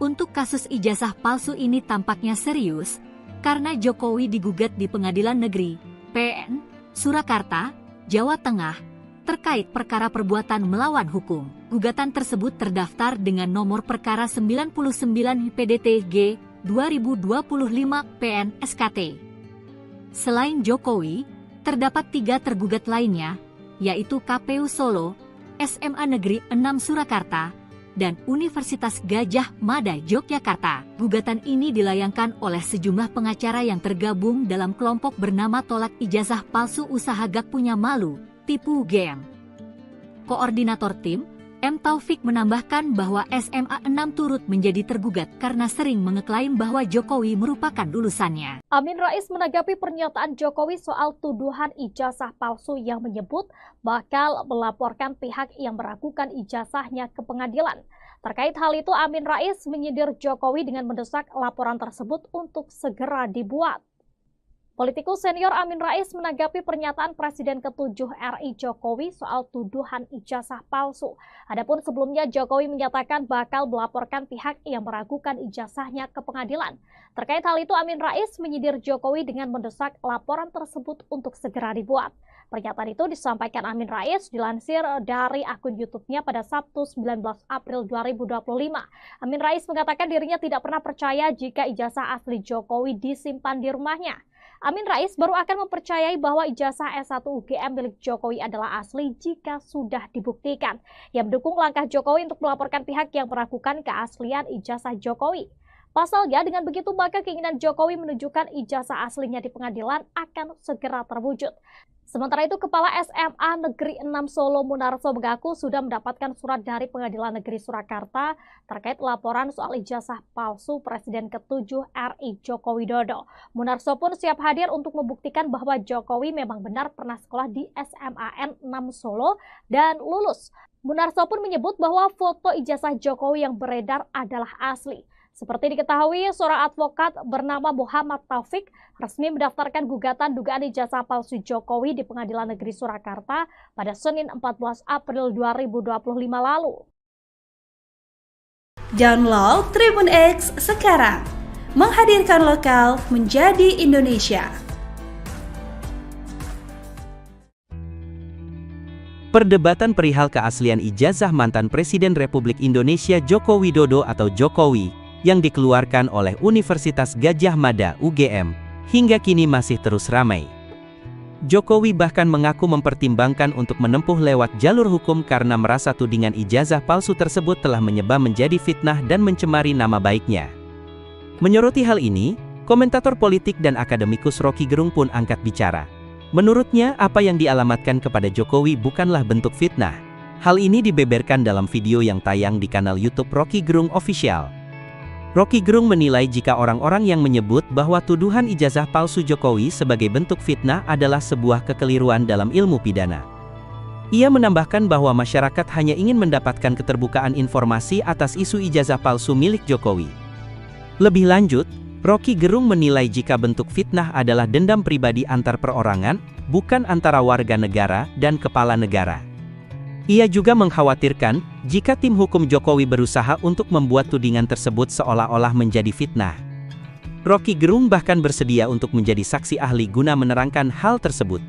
Speaker 3: Untuk kasus ijazah palsu ini tampaknya serius, karena Jokowi digugat di Pengadilan Negeri PN Surakarta, Jawa Tengah, terkait perkara perbuatan melawan hukum. Gugatan tersebut terdaftar dengan nomor perkara 99 PDTG 2025 PN SKT. Selain Jokowi, terdapat 3 tergugat lainnya, yaitu KPU Solo, SMA Negeri 6 Surakarta, dan Universitas Gadjah Mada Yogyakarta. Gugatan ini dilayangkan oleh sejumlah pengacara yang tergabung dalam kelompok bernama Tolak Ijazah Palsu Usaha Gak Punya Malu, Tipu UGM. Koordinator tim, M. Taufik menambahkan bahwa SMA 6 turut menjadi tergugat karena sering mengeklaim bahwa Jokowi merupakan lulusannya.
Speaker 4: Amin Rais menanggapi pernyataan Jokowi soal tuduhan ijazah palsu yang menyebut bakal melaporkan pihak yang meragukan ijazahnya ke pengadilan. Terkait hal itu, Amin Rais menyindir Jokowi dengan mendesak laporan tersebut untuk segera dibuat. Politikus senior Amin Rais menanggapi pernyataan Presiden ke-7 RI Jokowi soal tuduhan ijazah palsu. Adapun sebelumnya Jokowi menyatakan bakal melaporkan pihak yang meragukan ijazahnya ke pengadilan. Terkait hal itu, Amin Rais menyindir Jokowi dengan mendesak laporan tersebut untuk segera dibuat. Pernyataan itu disampaikan Amin Rais dilansir dari akun YouTube-nya pada Sabtu 19 April 2025. Amin Rais mengatakan dirinya tidak pernah percaya jika ijazah asli Jokowi disimpan di rumahnya. Amin Rais baru akan mempercayai bahwa ijazah S1 UGM milik Jokowi adalah asli jika sudah dibuktikan. Yang mendukung langkah Jokowi untuk melaporkan pihak yang meragukan keaslian ijazah Jokowi. Pasalnya, dengan begitu maka keinginan Jokowi menunjukkan ijazah aslinya di pengadilan akan segera terwujud. Sementara itu, Kepala SMA Negeri 6 Solo Munarso mengaku sudah mendapatkan surat dari Pengadilan Negeri Surakarta terkait laporan soal ijazah palsu Presiden ke-7 RI Joko Widodo. Munarso pun siap hadir untuk membuktikan bahwa Jokowi memang benar pernah sekolah di SMA 6 Solo dan lulus. Munarso pun menyebut bahwa foto ijazah Jokowi yang beredar adalah asli. Seperti diketahui, seorang advokat bernama Muhammad Taufik resmi mendaftarkan gugatan dugaan ijazah palsu Jokowi di Pengadilan Negeri Surakarta pada Senin 14 April 2025 lalu.
Speaker 2: Download Tribun X sekarang, menghadirkan lokal menjadi Indonesia.
Speaker 1: Perdebatan perihal keaslian ijazah mantan Presiden Republik Indonesia Joko Widodo atau Jokowi yang dikeluarkan oleh Universitas Gadjah Mada UGM hingga kini masih terus ramai. Jokowi bahkan mengaku mempertimbangkan untuk menempuh lewat jalur hukum karena merasa tudingan ijazah palsu tersebut telah menyebar menjadi fitnah dan mencemari nama baiknya. Menyoroti hal ini, komentator politik dan akademikus Rocky Gerung pun angkat bicara. Menurutnya, apa yang dialamatkan kepada Jokowi bukanlah bentuk fitnah. Hal ini dibeberkan dalam video yang tayang di kanal YouTube Rocky Gerung Official. Rocky Gerung menilai jika orang-orang yang menyebut bahwa tuduhan ijazah palsu Jokowi sebagai bentuk fitnah adalah sebuah kekeliruan dalam ilmu pidana. Ia menambahkan bahwa masyarakat hanya ingin mendapatkan keterbukaan informasi atas isu ijazah palsu milik Jokowi. Lebih lanjut, Rocky Gerung menilai jika bentuk fitnah adalah dendam pribadi antar perorangan, bukan antara warga negara dan kepala negara. Ia juga mengkhawatirkan jika tim hukum Jokowi berusaha untuk membuat tudingan tersebut seolah-olah menjadi fitnah. Rocky Gerung bahkan bersedia untuk menjadi saksi ahli guna menerangkan hal tersebut.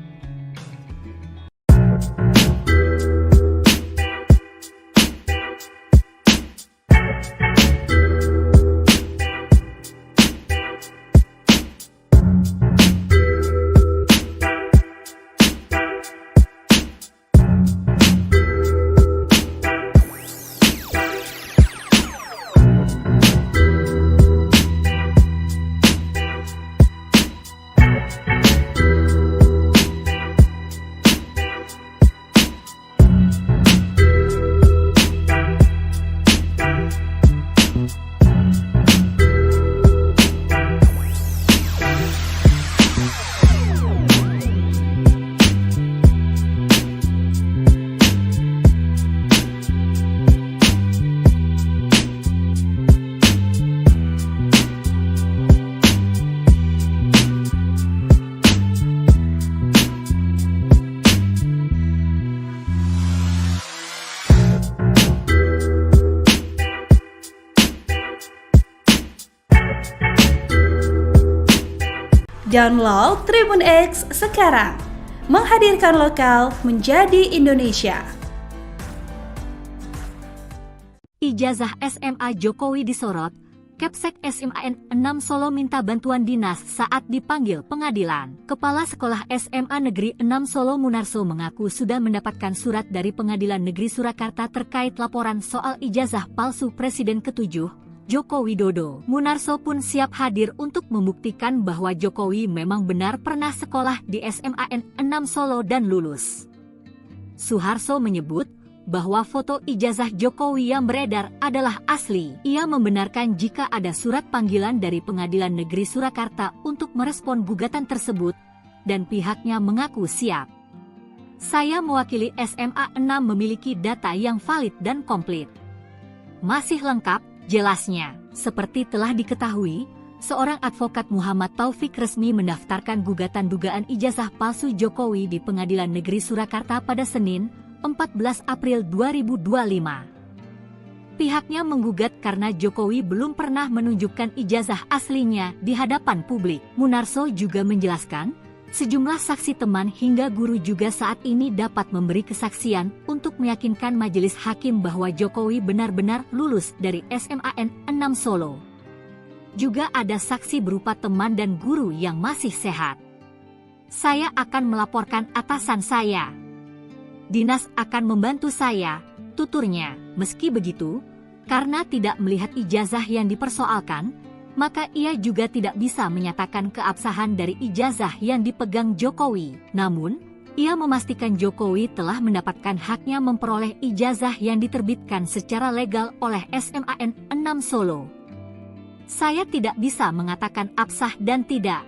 Speaker 2: Download Tribun X sekarang, menghadirkan lokal menjadi Indonesia.
Speaker 3: Ijazah SMA Jokowi disorot, Kepsek SMAN 6 Solo minta bantuan dinas saat dipanggil pengadilan. Kepala Sekolah SMA Negeri 6 Solo Munarso mengaku sudah mendapatkan surat dari Pengadilan Negeri Surakarta terkait laporan soal ijazah palsu Presiden ke-7, Joko Widodo. Munarso pun siap hadir untuk membuktikan bahwa Jokowi memang benar pernah sekolah di SMAN 6 Solo dan lulus. Suharso menyebut bahwa foto ijazah Jokowi yang beredar adalah asli. Ia membenarkan jika ada surat panggilan dari Pengadilan Negeri Surakarta untuk merespon gugatan tersebut, dan pihaknya mengaku siap. Saya mewakili SMA 6 memiliki data yang valid dan komplit. Masih lengkap, jelasnya. Seperti telah diketahui, seorang advokat Muhammad Taufik resmi mendaftarkan gugatan dugaan ijazah palsu Jokowi di Pengadilan Negeri Surakarta pada Senin, 14 April 2025. Pihaknya menggugat karena Jokowi belum pernah menunjukkan ijazah aslinya di hadapan publik. Munarso juga menjelaskan, sejumlah saksi teman hingga guru juga saat ini dapat memberi kesaksian untuk meyakinkan majelis hakim bahwa Jokowi benar-benar lulus dari SMAN 6 Solo. Juga ada saksi berupa teman dan guru yang masih sehat. Saya akan melaporkan atasan saya. Dinas akan membantu saya, tuturnya. Meski begitu, karena tidak melihat ijazah yang dipersoalkan, maka ia juga tidak bisa menyatakan keabsahan dari ijazah yang dipegang Jokowi. Namun, ia memastikan Jokowi telah mendapatkan haknya memperoleh ijazah yang diterbitkan secara legal oleh SMAN 6 Solo. Saya tidak bisa mengatakan absah dan tidak.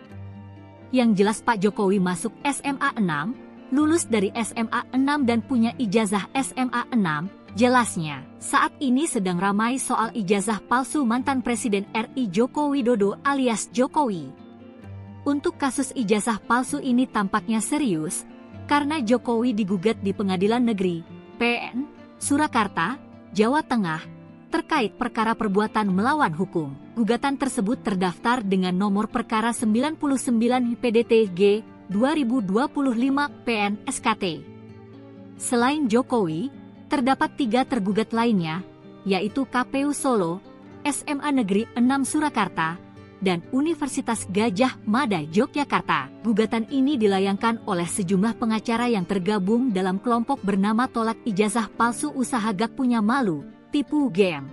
Speaker 3: Yang jelas Pak Jokowi masuk SMA 6, lulus dari SMA 6 dan punya ijazah SMA 6, jelasnya. Saat ini sedang ramai soal ijazah palsu mantan Presiden RI Joko Widodo alias Jokowi. Untuk kasus ijazah palsu ini tampaknya serius, karena Jokowi digugat di Pengadilan Negeri PN Surakarta, Jawa Tengah, terkait perkara perbuatan melawan hukum. Gugatan tersebut terdaftar dengan nomor perkara 99 PDTG 2025 PN SKT. Selain Jokowi, terdapat 3 tergugat lainnya, yaitu KPU Solo, SMA Negeri 6 Surakarta, dan Universitas Gadjah Mada Yogyakarta. Gugatan ini dilayangkan oleh sejumlah pengacara yang tergabung dalam kelompok bernama Tolak Ijazah Palsu Usaha Gak Punya Malu, Tipu UGM.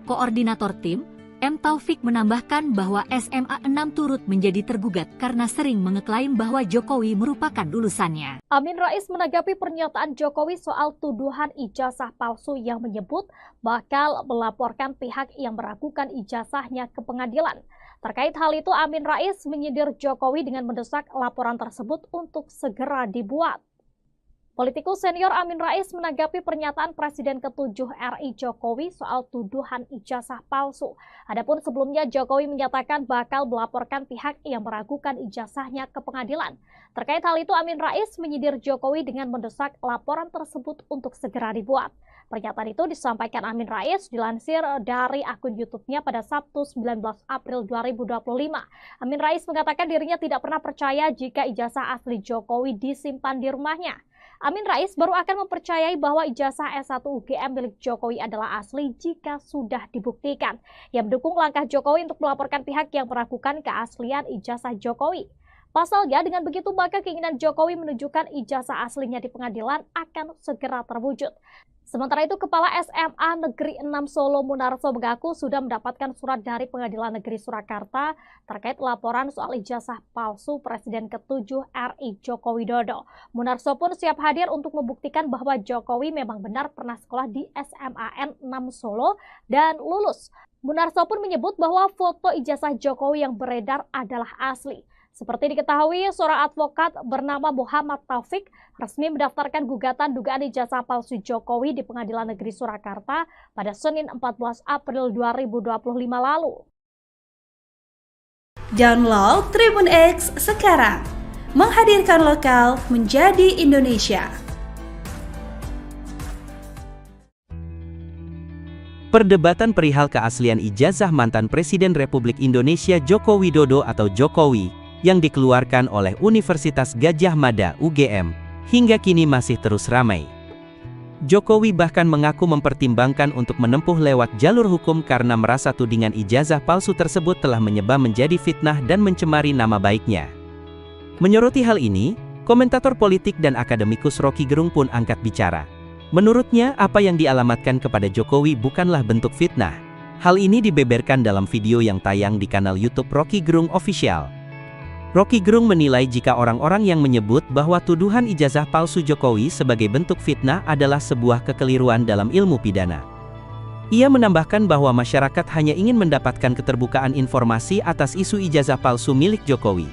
Speaker 3: Koordinator tim, M. Taufik menambahkan bahwa SMA 6 turut menjadi tergugat karena sering mengeklaim bahwa Jokowi merupakan lulusannya.
Speaker 4: Amin Rais menanggapi pernyataan Jokowi soal tuduhan ijazah palsu yang menyebut bakal melaporkan pihak yang meragukan ijazahnya ke pengadilan. Terkait hal itu, Amin Rais menyindir Jokowi dengan mendesak laporan tersebut untuk segera dibuat. Politikus senior Amin Rais menanggapi pernyataan Presiden ke-7 RI Jokowi soal tuduhan ijazah palsu. Adapun sebelumnya Jokowi menyatakan bakal melaporkan pihak yang meragukan ijazahnya ke pengadilan. Terkait hal itu, Amin Rais menyindir Jokowi dengan mendesak laporan tersebut untuk segera dibuat. Pernyataan itu disampaikan Amin Rais dilansir dari akun YouTube-nya pada Sabtu 19 April 2025. Amin Rais mengatakan dirinya tidak pernah percaya jika ijazah asli Jokowi disimpan di rumahnya. Amin Rais baru akan mempercayai bahwa ijazah S1 UGM milik Jokowi adalah asli jika sudah dibuktikan. Yang mendukung langkah Jokowi untuk melaporkan pihak yang meragukan keaslian ijazah Jokowi. Pasalnya, dengan begitu maka keinginan Jokowi menunjukkan ijazah aslinya di pengadilan akan segera terwujud. Sementara itu, Kepala SMA Negeri 6 Solo Munarso mengaku sudah mendapatkan surat dari Pengadilan Negeri Surakarta terkait laporan soal ijazah palsu Presiden ke-7 RI Joko Widodo. Munarso pun siap hadir untuk membuktikan bahwa Jokowi memang benar pernah sekolah di SMAN 6 Solo dan lulus. Munarso pun menyebut bahwa foto ijazah Jokowi yang beredar adalah asli. Seperti diketahui, seorang advokat bernama Muhammad Taufik resmi mendaftarkan gugatan dugaan ijazah palsu Jokowi di Pengadilan Negeri Surakarta pada Senin 14 April 2025 lalu.
Speaker 2: Download Tribun X sekarang, menghadirkan lokal menjadi Indonesia.
Speaker 1: Perdebatan perihal keaslian ijazah mantan Presiden Republik Indonesia Joko Widodo atau Jokowi yang dikeluarkan oleh Universitas Gadjah Mada UGM hingga kini masih terus ramai. Jokowi bahkan mengaku mempertimbangkan untuk menempuh lewat jalur hukum karena merasa tudingan ijazah palsu tersebut telah menyebar menjadi fitnah dan mencemari nama baiknya. Menyoroti hal ini, komentator politik dan akademikus Roky Gerung pun angkat bicara. Menurutnya, apa yang dialamatkan kepada Jokowi bukanlah bentuk fitnah. Hal ini dibeberkan dalam video yang tayang di kanal YouTube Roky Gerung Official. Roky Gerung menilai jika orang-orang yang menyebut bahwa tuduhan ijazah palsu Jokowi sebagai bentuk fitnah adalah sebuah kekeliruan dalam ilmu pidana. Ia menambahkan bahwa masyarakat hanya ingin mendapatkan keterbukaan informasi atas isu ijazah palsu milik Jokowi.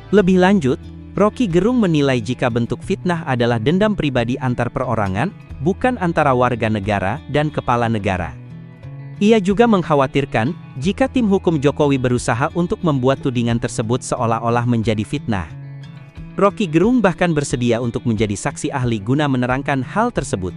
Speaker 1: Lebih lanjut, Roky Gerung menilai jika bentuk fitnah adalah dendam pribadi antar perorangan, bukan antara warga negara dan kepala negara. Ia juga mengkhawatirkan, jika tim hukum Jokowi berusaha untuk membuat tudingan tersebut seolah-olah menjadi fitnah. Roky Gerung bahkan bersedia untuk menjadi saksi ahli guna menerangkan hal tersebut.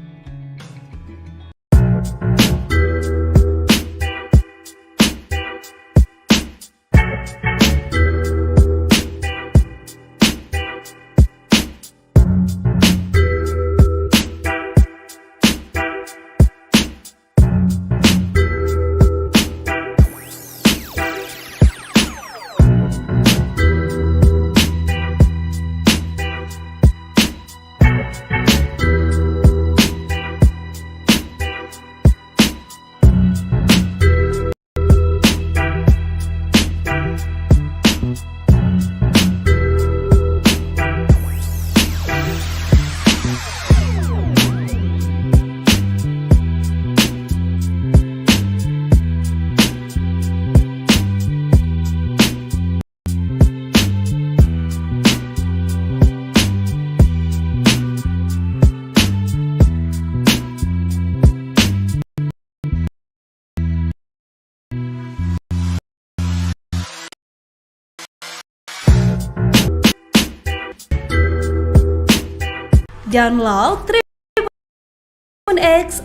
Speaker 2: Download Tribun X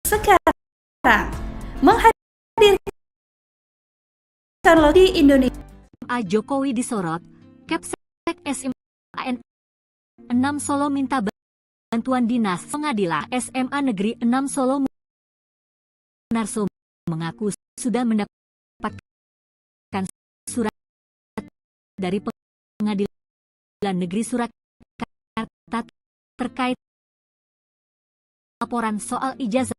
Speaker 2: sekarang, menghadirkan lo di Indonesia.
Speaker 3: Jokowi disorot, Kapsek SMAN 6 Solo minta bantuan dinas pengadilan. SMA Negeri 6 Solo Munarso mengaku sudah mendapatkan surat dari Pengadilan Negeri Surakarta terkait laporan soal ijazah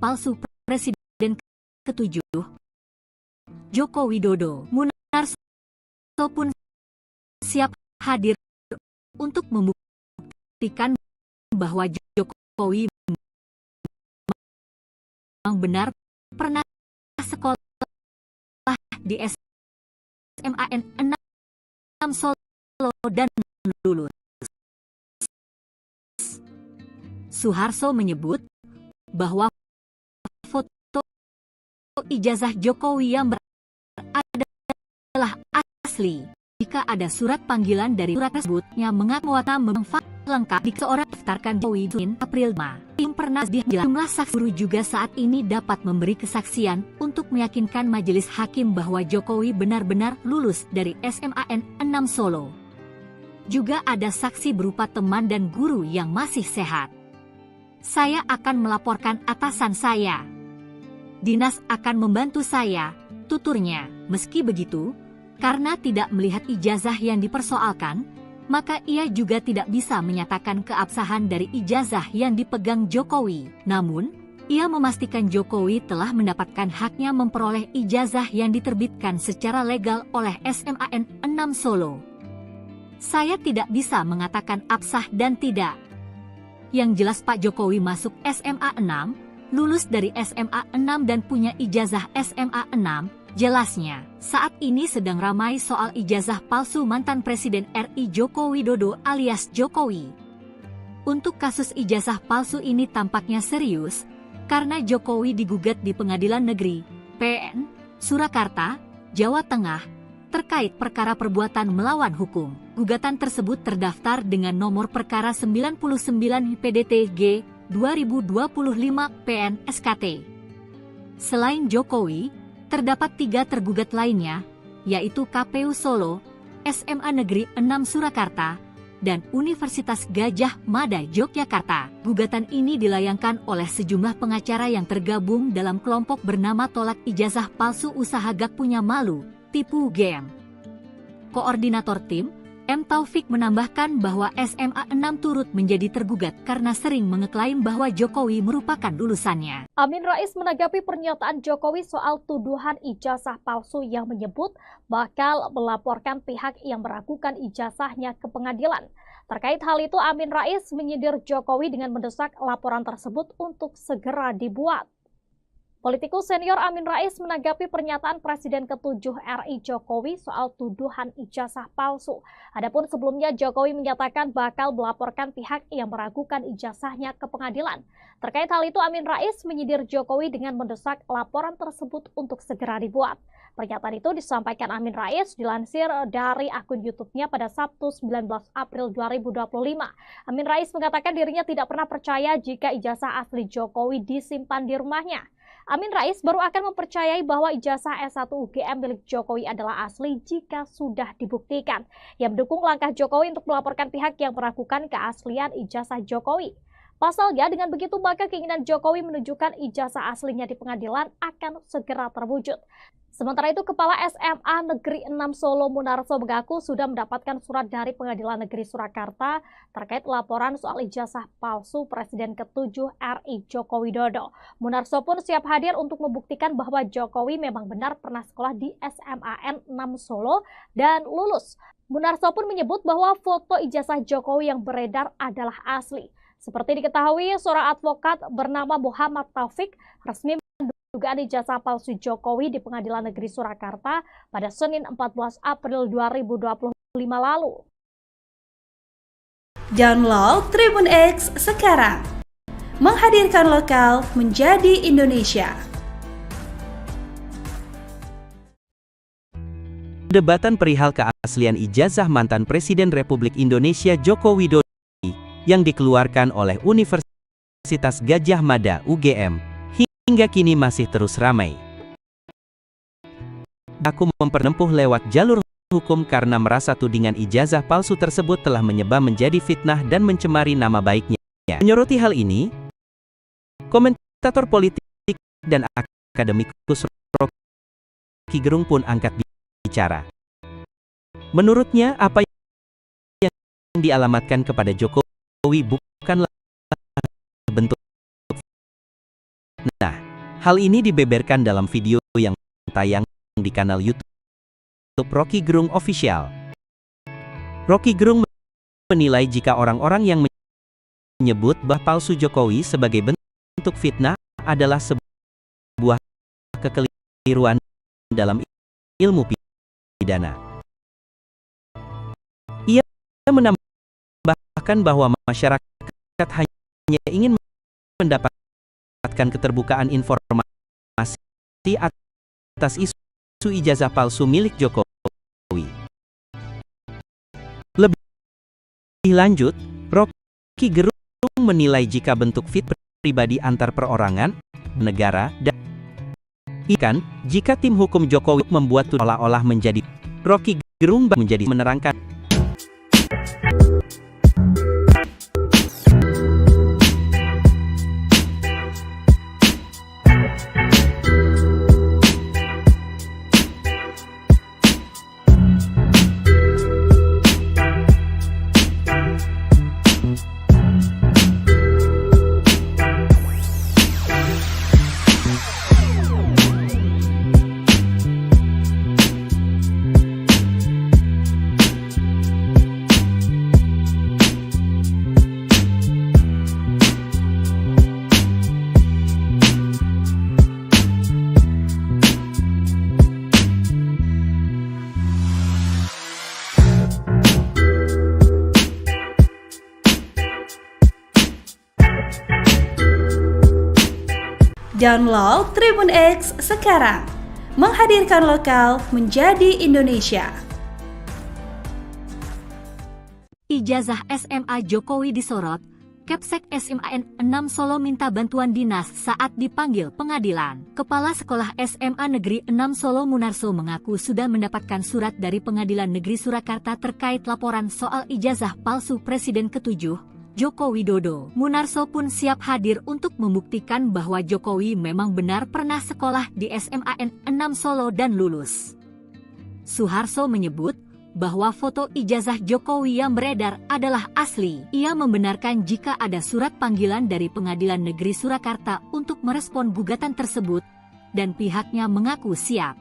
Speaker 3: palsu Presiden ke-7 Joko Widodo. Munarso pun siap hadir untuk membuktikan bahwa Jokowi memang benar pernah sekolah di SMAN 6 Solo dan lulus. Suharso menyebut bahwa foto ijazah Jokowi yang berada adalah asli. Jika ada surat panggilan dari surat tersebutnya mengaku memang lengkap di seorang daftarkan Jokowi di April 5. Tim pernah jumlah saksi guru juga saat ini dapat memberi kesaksian untuk meyakinkan majelis hakim bahwa Jokowi benar-benar lulus dari SMAN 6 Solo. Juga ada saksi berupa teman dan guru yang masih sehat. Saya akan melaporkan atasan saya. Dinas akan membantu saya, tuturnya. Meski begitu, karena tidak melihat ijazah yang dipersoalkan, maka ia juga tidak bisa menyatakan keabsahan dari ijazah yang dipegang Jokowi. Namun, ia memastikan Jokowi telah mendapatkan haknya memperoleh ijazah yang diterbitkan secara legal oleh SMAN 6 Solo. Saya tidak bisa mengatakan absah dan tidak. Yang jelas Pak Jokowi masuk SMA 6, lulus dari SMA 6 dan punya ijazah SMA 6, jelasnya. Saat ini sedang ramai soal ijazah palsu mantan Presiden RI Joko Widodo alias Jokowi. Untuk kasus ijazah palsu ini tampaknya serius, karena Jokowi digugat di Pengadilan Negeri PN Surakarta, Jawa Tengah, terkait perkara perbuatan melawan hukum. Gugatan tersebut terdaftar dengan nomor perkara 99 PDTG 2025 PN SKT. Selain Jokowi, terdapat 3 tergugat lainnya, yaitu KPU Solo, SMA Negeri 6 Surakarta, dan Universitas Gadjah Mada Yogyakarta. Gugatan ini dilayangkan oleh sejumlah pengacara yang tergabung dalam kelompok bernama Tolak Ijazah Palsu Usaha Gak Punya Malu, Tipu UGM. Koordinator tim, M. Taufik menambahkan bahwa SMA 6 turut menjadi tergugat karena sering mengeklaim bahwa Jokowi merupakan lulusannya.
Speaker 4: Amin Rais menanggapi pernyataan Jokowi soal tuduhan ijazah palsu yang menyebut bakal melaporkan pihak yang meragukan ijazahnya ke pengadilan. Terkait hal itu, Amin Rais menyindir Jokowi dengan mendesak laporan tersebut untuk segera dibuat. Politikus senior Amin Rais menanggapi pernyataan Presiden ke-7 RI Jokowi soal tuduhan ijazah palsu. Adapun sebelumnya Jokowi menyatakan bakal melaporkan pihak yang meragukan ijazahnya ke pengadilan. Terkait hal itu, Amin Rais menyindir Jokowi dengan mendesak laporan tersebut untuk segera dibuat. Pernyataan itu disampaikan Amin Rais dilansir dari akun YouTube-nya pada Sabtu 19 April 2025. Amin Rais mengatakan dirinya tidak pernah percaya jika ijazah asli Jokowi disimpan di rumahnya. Amin Rais baru akan mempercayai bahwa ijazah S1 UGM milik Jokowi adalah asli jika sudah dibuktikan. Yang mendukung langkah Jokowi untuk melaporkan pihak yang meragukan keaslian ijazah Jokowi. Pasalnya, dengan begitu maka keinginan Jokowi menunjukkan ijazah aslinya di pengadilan akan segera terwujud. Sementara itu, Kepala SMA Negeri 6 Solo Munarso mengaku sudah mendapatkan surat dari Pengadilan Negeri Surakarta terkait laporan soal ijazah palsu Presiden ke-7 RI Joko Widodo. Munarso pun siap hadir untuk membuktikan bahwa Jokowi memang benar pernah sekolah di SMAN 6 Solo dan lulus. Munarso pun menyebut bahwa foto ijazah Jokowi yang beredar adalah asli. Seperti diketahui, seorang advokat bernama Muhammad Taufik resmi dugaan ijazah palsu Jokowi di Pengadilan Negeri Surakarta pada Senin 14 April 2025 lalu.
Speaker 2: Download Tribun X sekarang. Menghadirkan lokal menjadi Indonesia.
Speaker 1: Perdebatan perihal keaslian ijazah mantan Presiden Republik Indonesia Joko Widodo yang dikeluarkan oleh Universitas Gadjah Mada UGM hingga kini masih terus ramai. Aku menempuh lewat jalur hukum karena merasa tudingan ijazah palsu tersebut telah menyebar menjadi fitnah dan mencemari nama baiknya. Menyoroti hal ini, komentator politik dan akademikus Rocky Gerung pun angkat bicara. Menurutnya, apa yang dialamatkan kepada Jokowi bukanlah bentuk. Nah, hal ini dibeberkan dalam video yang tayang di kanal YouTube Rocky Gerung Official. Rocky Gerung menilai jika orang-orang yang menyebut bahwa palsu Jokowi sebagai bentuk fitnah adalah sebuah kekeliruan dalam ilmu pidana. Ia menambahkan bahwa masyarakat hanya ingin mendapatkan keterbukaan informasi atas isu ijazah palsu milik Jokowi. Lebih lanjut, Rocky Gerung menilai jika bentuk fitnah pribadi antar perorangan, negara, dan jika tim hukum Jokowi membuat seolah-olah menjadi Rocky Gerung menjadi menerangkan.
Speaker 2: Download Tribun X sekarang. Menghadirkan lokal menjadi Indonesia.
Speaker 3: Ijazah SMA Jokowi disorot, Kepsek SMAN 6 Solo minta bantuan dinas saat dipanggil pengadilan. Kepala Sekolah SMA Negeri 6 Solo Munarso mengaku sudah mendapatkan surat dari Pengadilan Negeri Surakarta terkait laporan soal ijazah palsu Presiden ke-7, Joko Widodo. Munarso pun siap hadir untuk membuktikan bahwa Jokowi memang benar pernah sekolah di SMAN 6 Solo dan lulus. Suharso menyebut bahwa foto ijazah Jokowi yang beredar adalah asli. Ia membenarkan jika ada surat panggilan dari Pengadilan Negeri Surakarta untuk merespon gugatan tersebut, dan pihaknya mengaku siap.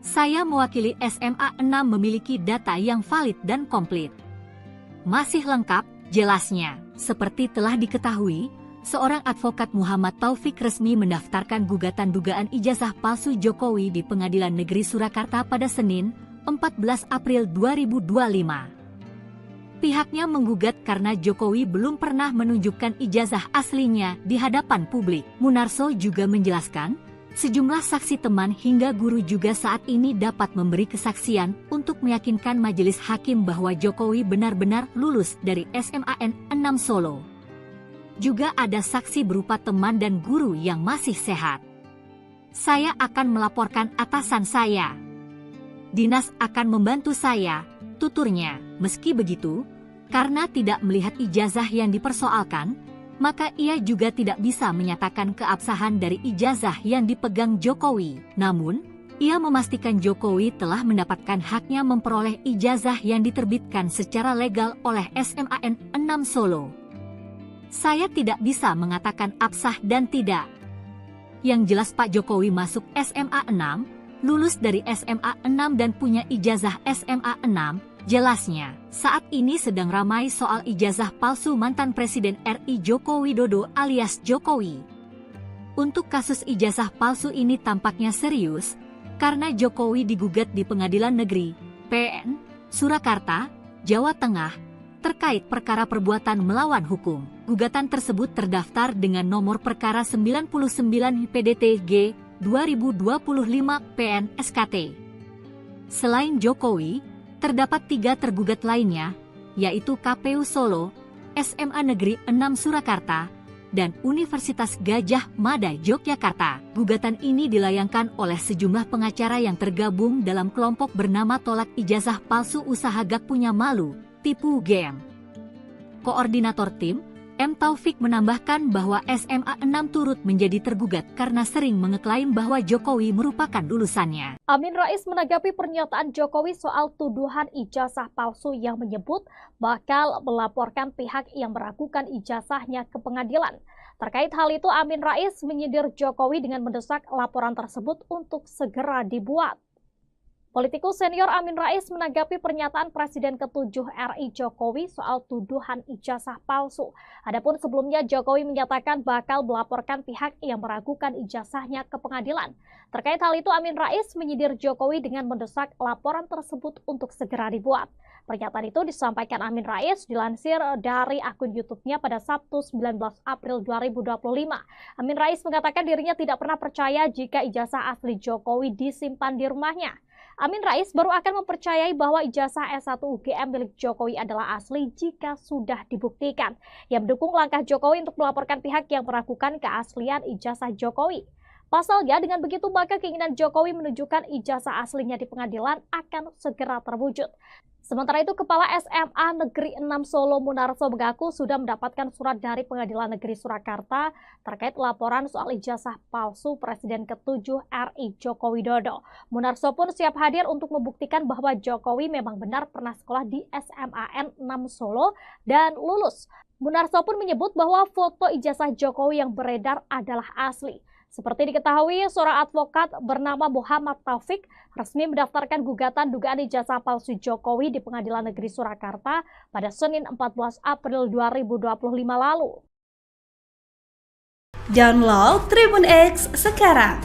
Speaker 3: Saya mewakili SMA 6 memiliki data yang valid dan komplit. Masih lengkap, jelasnya. Seperti telah diketahui, seorang advokat Muhammad Taufik resmi mendaftarkan gugatan dugaan ijazah palsu Jokowi di Pengadilan Negeri Surakarta pada Senin, 14 April 2025. Pihaknya menggugat karena Jokowi belum pernah menunjukkan ijazah aslinya di hadapan publik. Munarso juga menjelaskan, sejumlah saksi teman hingga guru juga saat ini dapat memberi kesaksian untuk meyakinkan majelis hakim bahwa Jokowi benar-benar lulus dari SMAN 6 Solo. Juga ada saksi berupa teman dan guru yang masih sehat. Saya akan melaporkan atasan saya. Dinas akan membantu saya, tuturnya. Meski begitu, karena tidak melihat ijazah yang dipersoalkan, maka ia juga tidak bisa menyatakan keabsahan dari ijazah yang dipegang Jokowi. Namun, ia memastikan Jokowi telah mendapatkan haknya memperoleh ijazah yang diterbitkan secara legal oleh SMAN 6 Solo. Saya tidak bisa mengatakan absah dan tidak. Yang jelas Pak Jokowi masuk SMA 6, lulus dari SMA 6 dan punya ijazah SMA 6, jelasnya. Saat ini sedang ramai soal ijazah palsu mantan Presiden RI Joko Widodo alias Jokowi. Untuk kasus ijazah palsu ini tampaknya serius, karena Jokowi digugat di Pengadilan Negeri, PN, Surakarta, Jawa Tengah, terkait perkara perbuatan melawan hukum. Gugatan tersebut terdaftar dengan nomor perkara 99 PDTG 2025 PN SKT. Selain Jokowi, terdapat 3 tergugat lainnya, yaitu KPU Solo, SMA Negeri 6 Surakarta, dan Universitas Gadjah Mada Yogyakarta. Gugatan ini dilayangkan oleh sejumlah pengacara yang tergabung dalam kelompok bernama Tolak Ijazah Palsu Usaha Gak Punya Malu, Tipu UGM. Koordinator tim, M. Taufik menambahkan bahwa SMA 6 turut menjadi tergugat karena sering mengeklaim bahwa Jokowi merupakan lulusannya.
Speaker 4: Amin Rais menanggapi pernyataan Jokowi soal tuduhan ijazah palsu yang menyebut bakal melaporkan pihak yang meragukan ijazahnya ke pengadilan. Terkait hal itu, Amin Rais menyindir Jokowi dengan mendesak laporan tersebut untuk segera dibuat. Politikus senior Amin Rais menanggapi pernyataan Presiden ke-7 RI Jokowi soal tuduhan ijazah palsu. Adapun sebelumnya Jokowi menyatakan bakal melaporkan pihak yang meragukan ijazahnya ke pengadilan. Terkait hal itu, Amin Rais menyindir Jokowi dengan mendesak laporan tersebut untuk segera dibuat. Pernyataan itu disampaikan Amin Rais dilansir dari akun YouTube-nya pada Sabtu 19 April 2025. Amin Rais mengatakan dirinya tidak pernah percaya jika ijazah asli Jokowi disimpan di rumahnya. Amin Rais baru akan mempercayai bahwa ijazah S1 UGM milik Jokowi adalah asli jika sudah dibuktikan. Yang mendukung langkah Jokowi untuk melaporkan pihak yang meragukan keaslian ijazah Jokowi. Pasalnya, dengan begitu maka keinginan Jokowi menunjukkan ijazah aslinya di pengadilan akan segera terwujud. Sementara itu, Kepala SMA Negeri 6 Solo Munarso mengaku sudah mendapatkan surat dari Pengadilan Negeri Surakarta terkait laporan soal ijazah palsu Presiden ke-7 RI Joko Widodo. Munarso pun siap hadir untuk membuktikan bahwa Jokowi memang benar pernah sekolah di SMAN 6 Solo dan lulus. Munarso pun menyebut bahwa foto ijazah Jokowi yang beredar adalah asli. Seperti diketahui, seorang advokat bernama Muhammad Taufik resmi mendaftarkan gugatan dugaan ijazah palsu Jokowi di Pengadilan Negeri Surakarta pada Senin 14 April 2025 lalu.
Speaker 2: Download Tribun X sekarang,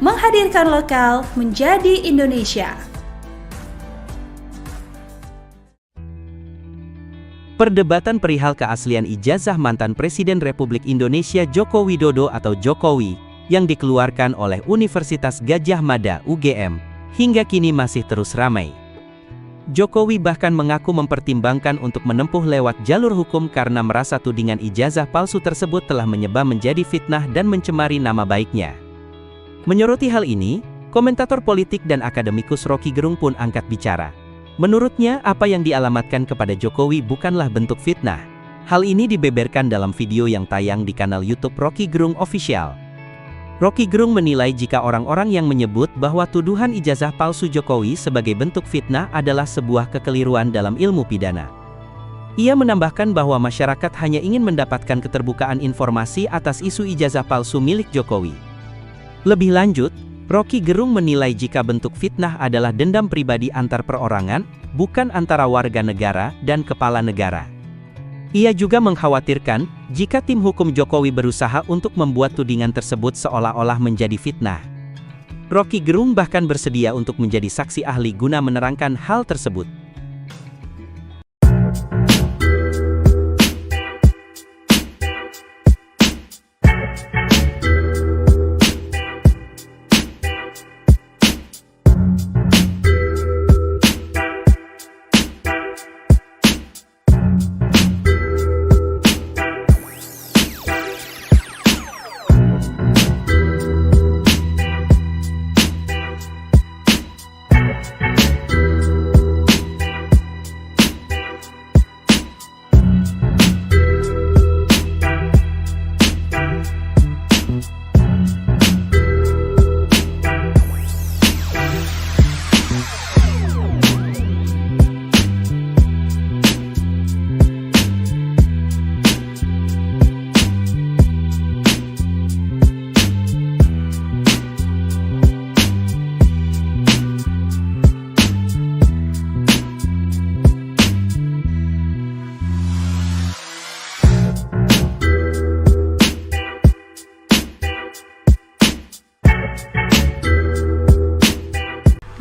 Speaker 2: menghadirkan lokal menjadi Indonesia.
Speaker 1: Perdebatan perihal keaslian ijazah mantan Presiden Republik Indonesia Joko Widodo atau Jokowi yang dikeluarkan oleh Universitas Gadjah Mada UGM hingga kini masih terus ramai. Jokowi bahkan mengaku mempertimbangkan untuk menempuh lewat jalur hukum karena merasa tudingan ijazah palsu tersebut telah menyebar menjadi fitnah dan mencemari nama baiknya. Menyoroti hal ini, komentator politik dan akademikus Rocky Gerung pun angkat bicara. Menurutnya, apa yang dialamatkan kepada Jokowi bukanlah bentuk fitnah. Hal ini dibeberkan dalam video yang tayang di kanal YouTube Rocky Gerung Official. Rocky Gerung menilai jika orang-orang yang menyebut bahwa tuduhan ijazah palsu Jokowi sebagai bentuk fitnah adalah sebuah kekeliruan dalam ilmu pidana. Ia menambahkan bahwa masyarakat hanya ingin mendapatkan keterbukaan informasi atas isu ijazah palsu milik Jokowi. Lebih lanjut, Rocky Gerung menilai jika bentuk fitnah adalah dendam pribadi antar perorangan, bukan antara warga negara dan kepala negara. Ia juga mengkhawatirkan, jika tim hukum Jokowi berusaha untuk membuat tudingan tersebut seolah-olah menjadi fitnah. Rocky Gerung bahkan bersedia untuk menjadi saksi ahli guna menerangkan hal tersebut.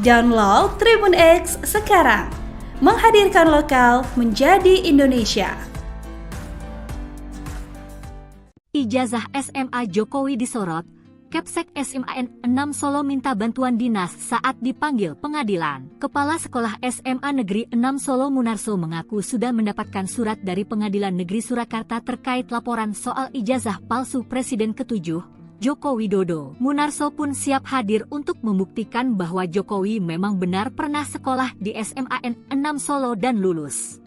Speaker 2: Download Tribun X sekarang, menghadirkan lokal menjadi Indonesia.
Speaker 3: Ijazah SMA Jokowi disorot, Kepsek SMAN 6 Solo minta bantuan dinas saat dipanggil pengadilan. Kepala Sekolah SMA Negeri 6 Solo Munarso mengaku sudah mendapatkan surat dari Pengadilan Negeri Surakarta terkait laporan soal ijazah palsu Presiden ke-7, Joko Widodo. Munarso pun siap hadir untuk membuktikan bahwa Jokowi memang benar pernah sekolah di SMAN 6 Solo dan lulus.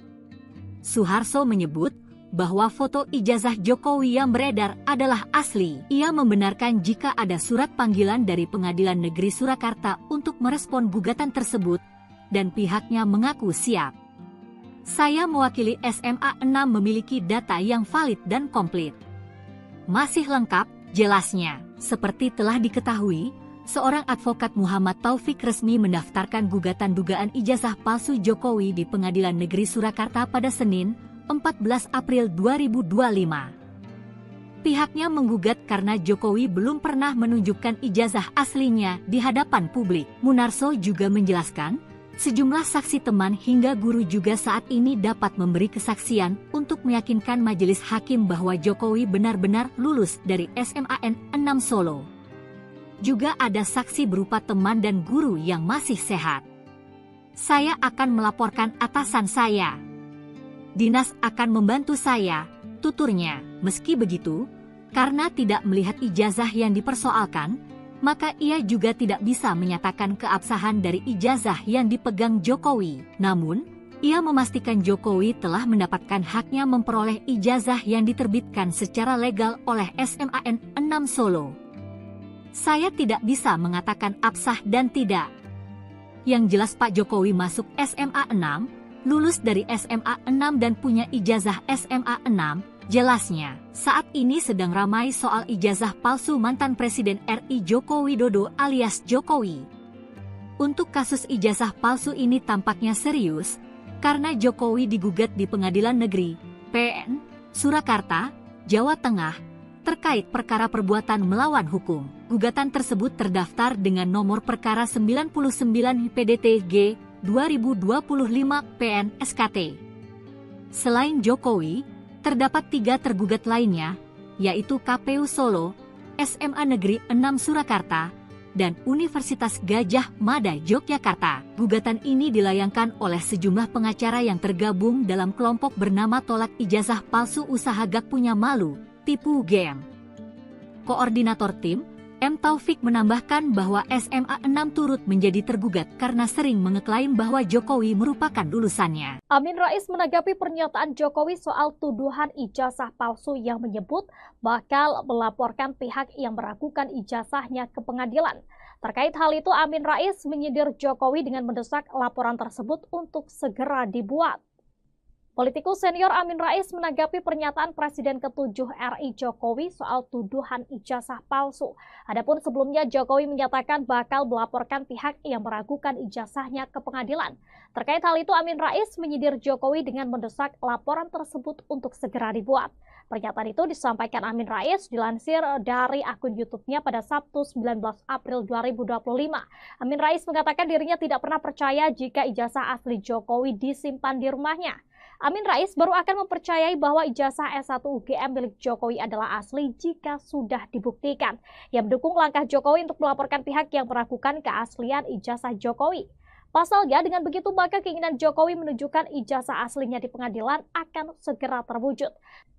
Speaker 3: Suharso menyebut bahwa foto ijazah Jokowi yang beredar adalah asli. Ia membenarkan jika ada surat panggilan dari Pengadilan Negeri Surakarta untuk merespon gugatan tersebut, dan pihaknya mengaku siap. Saya mewakili SMA 6 memiliki data yang valid dan komplit. Masih lengkap, jelasnya. Seperti telah diketahui, seorang advokat Muhammad Taufik resmi mendaftarkan gugatan dugaan ijazah palsu Jokowi di Pengadilan Negeri Surakarta pada Senin, 14 April 2025. Pihaknya menggugat karena Jokowi belum pernah menunjukkan ijazah aslinya di hadapan publik. Munarso juga menjelaskan, sejumlah saksi teman hingga guru juga saat ini dapat memberi kesaksian untuk meyakinkan majelis hakim bahwa Jokowi benar-benar lulus dari SMAN 6 Solo. Juga ada saksi berupa teman dan guru yang masih sehat. Saya akan melaporkan atasan saya. Dinas akan membantu saya, tuturnya. Meski begitu, karena tidak melihat ijazah yang dipersoalkan, maka ia juga tidak bisa menyatakan keabsahan dari ijazah yang dipegang Jokowi. Namun, ia memastikan Jokowi telah mendapatkan haknya memperoleh ijazah yang diterbitkan secara legal oleh SMAN 6 Solo. Saya tidak bisa mengatakan absah dan tidak. Yang jelas Pak Jokowi masuk SMA 6, lulus dari SMA 6 dan punya ijazah SMA 6, jelasnya. Saat ini sedang ramai soal ijazah palsu mantan Presiden RI Joko Widodo alias Jokowi. Untuk kasus ijazah palsu ini tampaknya serius, karena Jokowi digugat di Pengadilan Negeri PN Surakarta, Jawa Tengah, terkait perkara perbuatan melawan hukum. Gugatan tersebut terdaftar dengan nomor perkara 99 PDTG 2025 PN SKT. Selain Jokowi, terdapat 3 tergugat lainnya, yaitu KPU Solo, SMA Negeri 6 Surakarta, dan Universitas Gadjah Mada Yogyakarta. Gugatan ini dilayangkan oleh sejumlah pengacara yang tergabung dalam kelompok bernama Tolak Ijazah Palsu Usaha Gak Punya Malu, Tipu UGM. Koordinator tim, M. Taufik menambahkan bahwa SMA 6 turut menjadi tergugat karena sering mengeklaim bahwa Jokowi merupakan lulusannya.
Speaker 4: Amin Rais menanggapi pernyataan Jokowi soal tuduhan ijazah palsu yang menyebut bakal melaporkan pihak yang meragukan ijazahnya ke pengadilan. Terkait hal itu, Amin Rais menyindir Jokowi dengan mendesak laporan tersebut untuk segera dibuat. Politikus senior Amin Rais menanggapi pernyataan Presiden ke-7 RI Jokowi soal tuduhan ijazah palsu. Adapun sebelumnya Jokowi menyatakan bakal melaporkan pihak yang meragukan ijazahnya ke pengadilan. Terkait hal itu, Amin Rais menyindir Jokowi dengan mendesak laporan tersebut untuk segera dibuat. Pernyataan itu disampaikan Amin Rais dilansir dari akun YouTube-nya pada Sabtu 19 April 2025. Amin Rais mengatakan dirinya tidak pernah percaya jika ijazah asli Jokowi disimpan di rumahnya. Amin Rais baru akan mempercayai bahwa ijazah S1 UGM milik Jokowi adalah asli jika sudah dibuktikan. Yang mendukung langkah Jokowi untuk melaporkan pihak yang meragukan keaslian ijazah Jokowi. Pasalnya, dengan begitu maka keinginan Jokowi menunjukkan ijazah aslinya di pengadilan akan segera terwujud.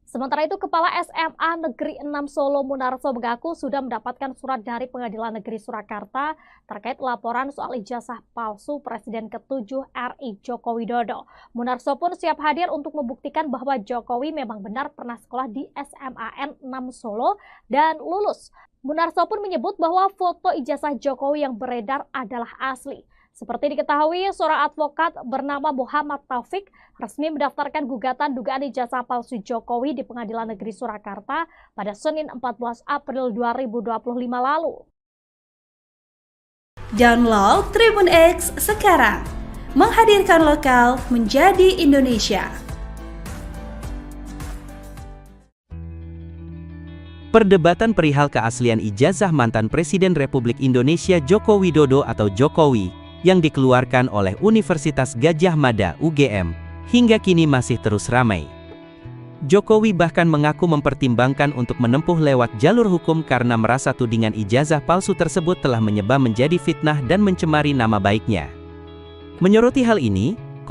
Speaker 4: Sementara itu, Kepala SMA Negeri 6 Solo Munarso mengaku sudah mendapatkan surat dari Pengadilan Negeri Surakarta terkait laporan soal ijazah palsu Presiden ke-7 RI Joko Widodo. Munarso pun siap hadir untuk membuktikan bahwa Jokowi memang benar pernah sekolah di SMA 6 Solo dan lulus. Munarso pun menyebut bahwa foto ijazah Jokowi yang beredar adalah asli. Seperti diketahui, seorang advokat bernama Muhammad Taufik resmi mendaftarkan gugatan dugaan ijazah palsu Jokowi di Pengadilan Negeri Surakarta pada Senin 14 April 2025 lalu.
Speaker 2: Download Tribun X sekarang, menghadirkan lokal menjadi Indonesia.
Speaker 1: Perdebatan perihal keaslian ijazah mantan Presiden Republik Indonesia Joko Widodo atau Jokowi yang dikeluarkan oleh Universitas Gadjah Mada UGM hingga kini masih terus ramai. Jokowi bahkan mengaku mempertimbangkan untuk menempuh lewat jalur hukum karena merasa tudingan ijazah palsu tersebut telah menyebar menjadi fitnah dan mencemari nama baiknya. Menyoroti hal ini,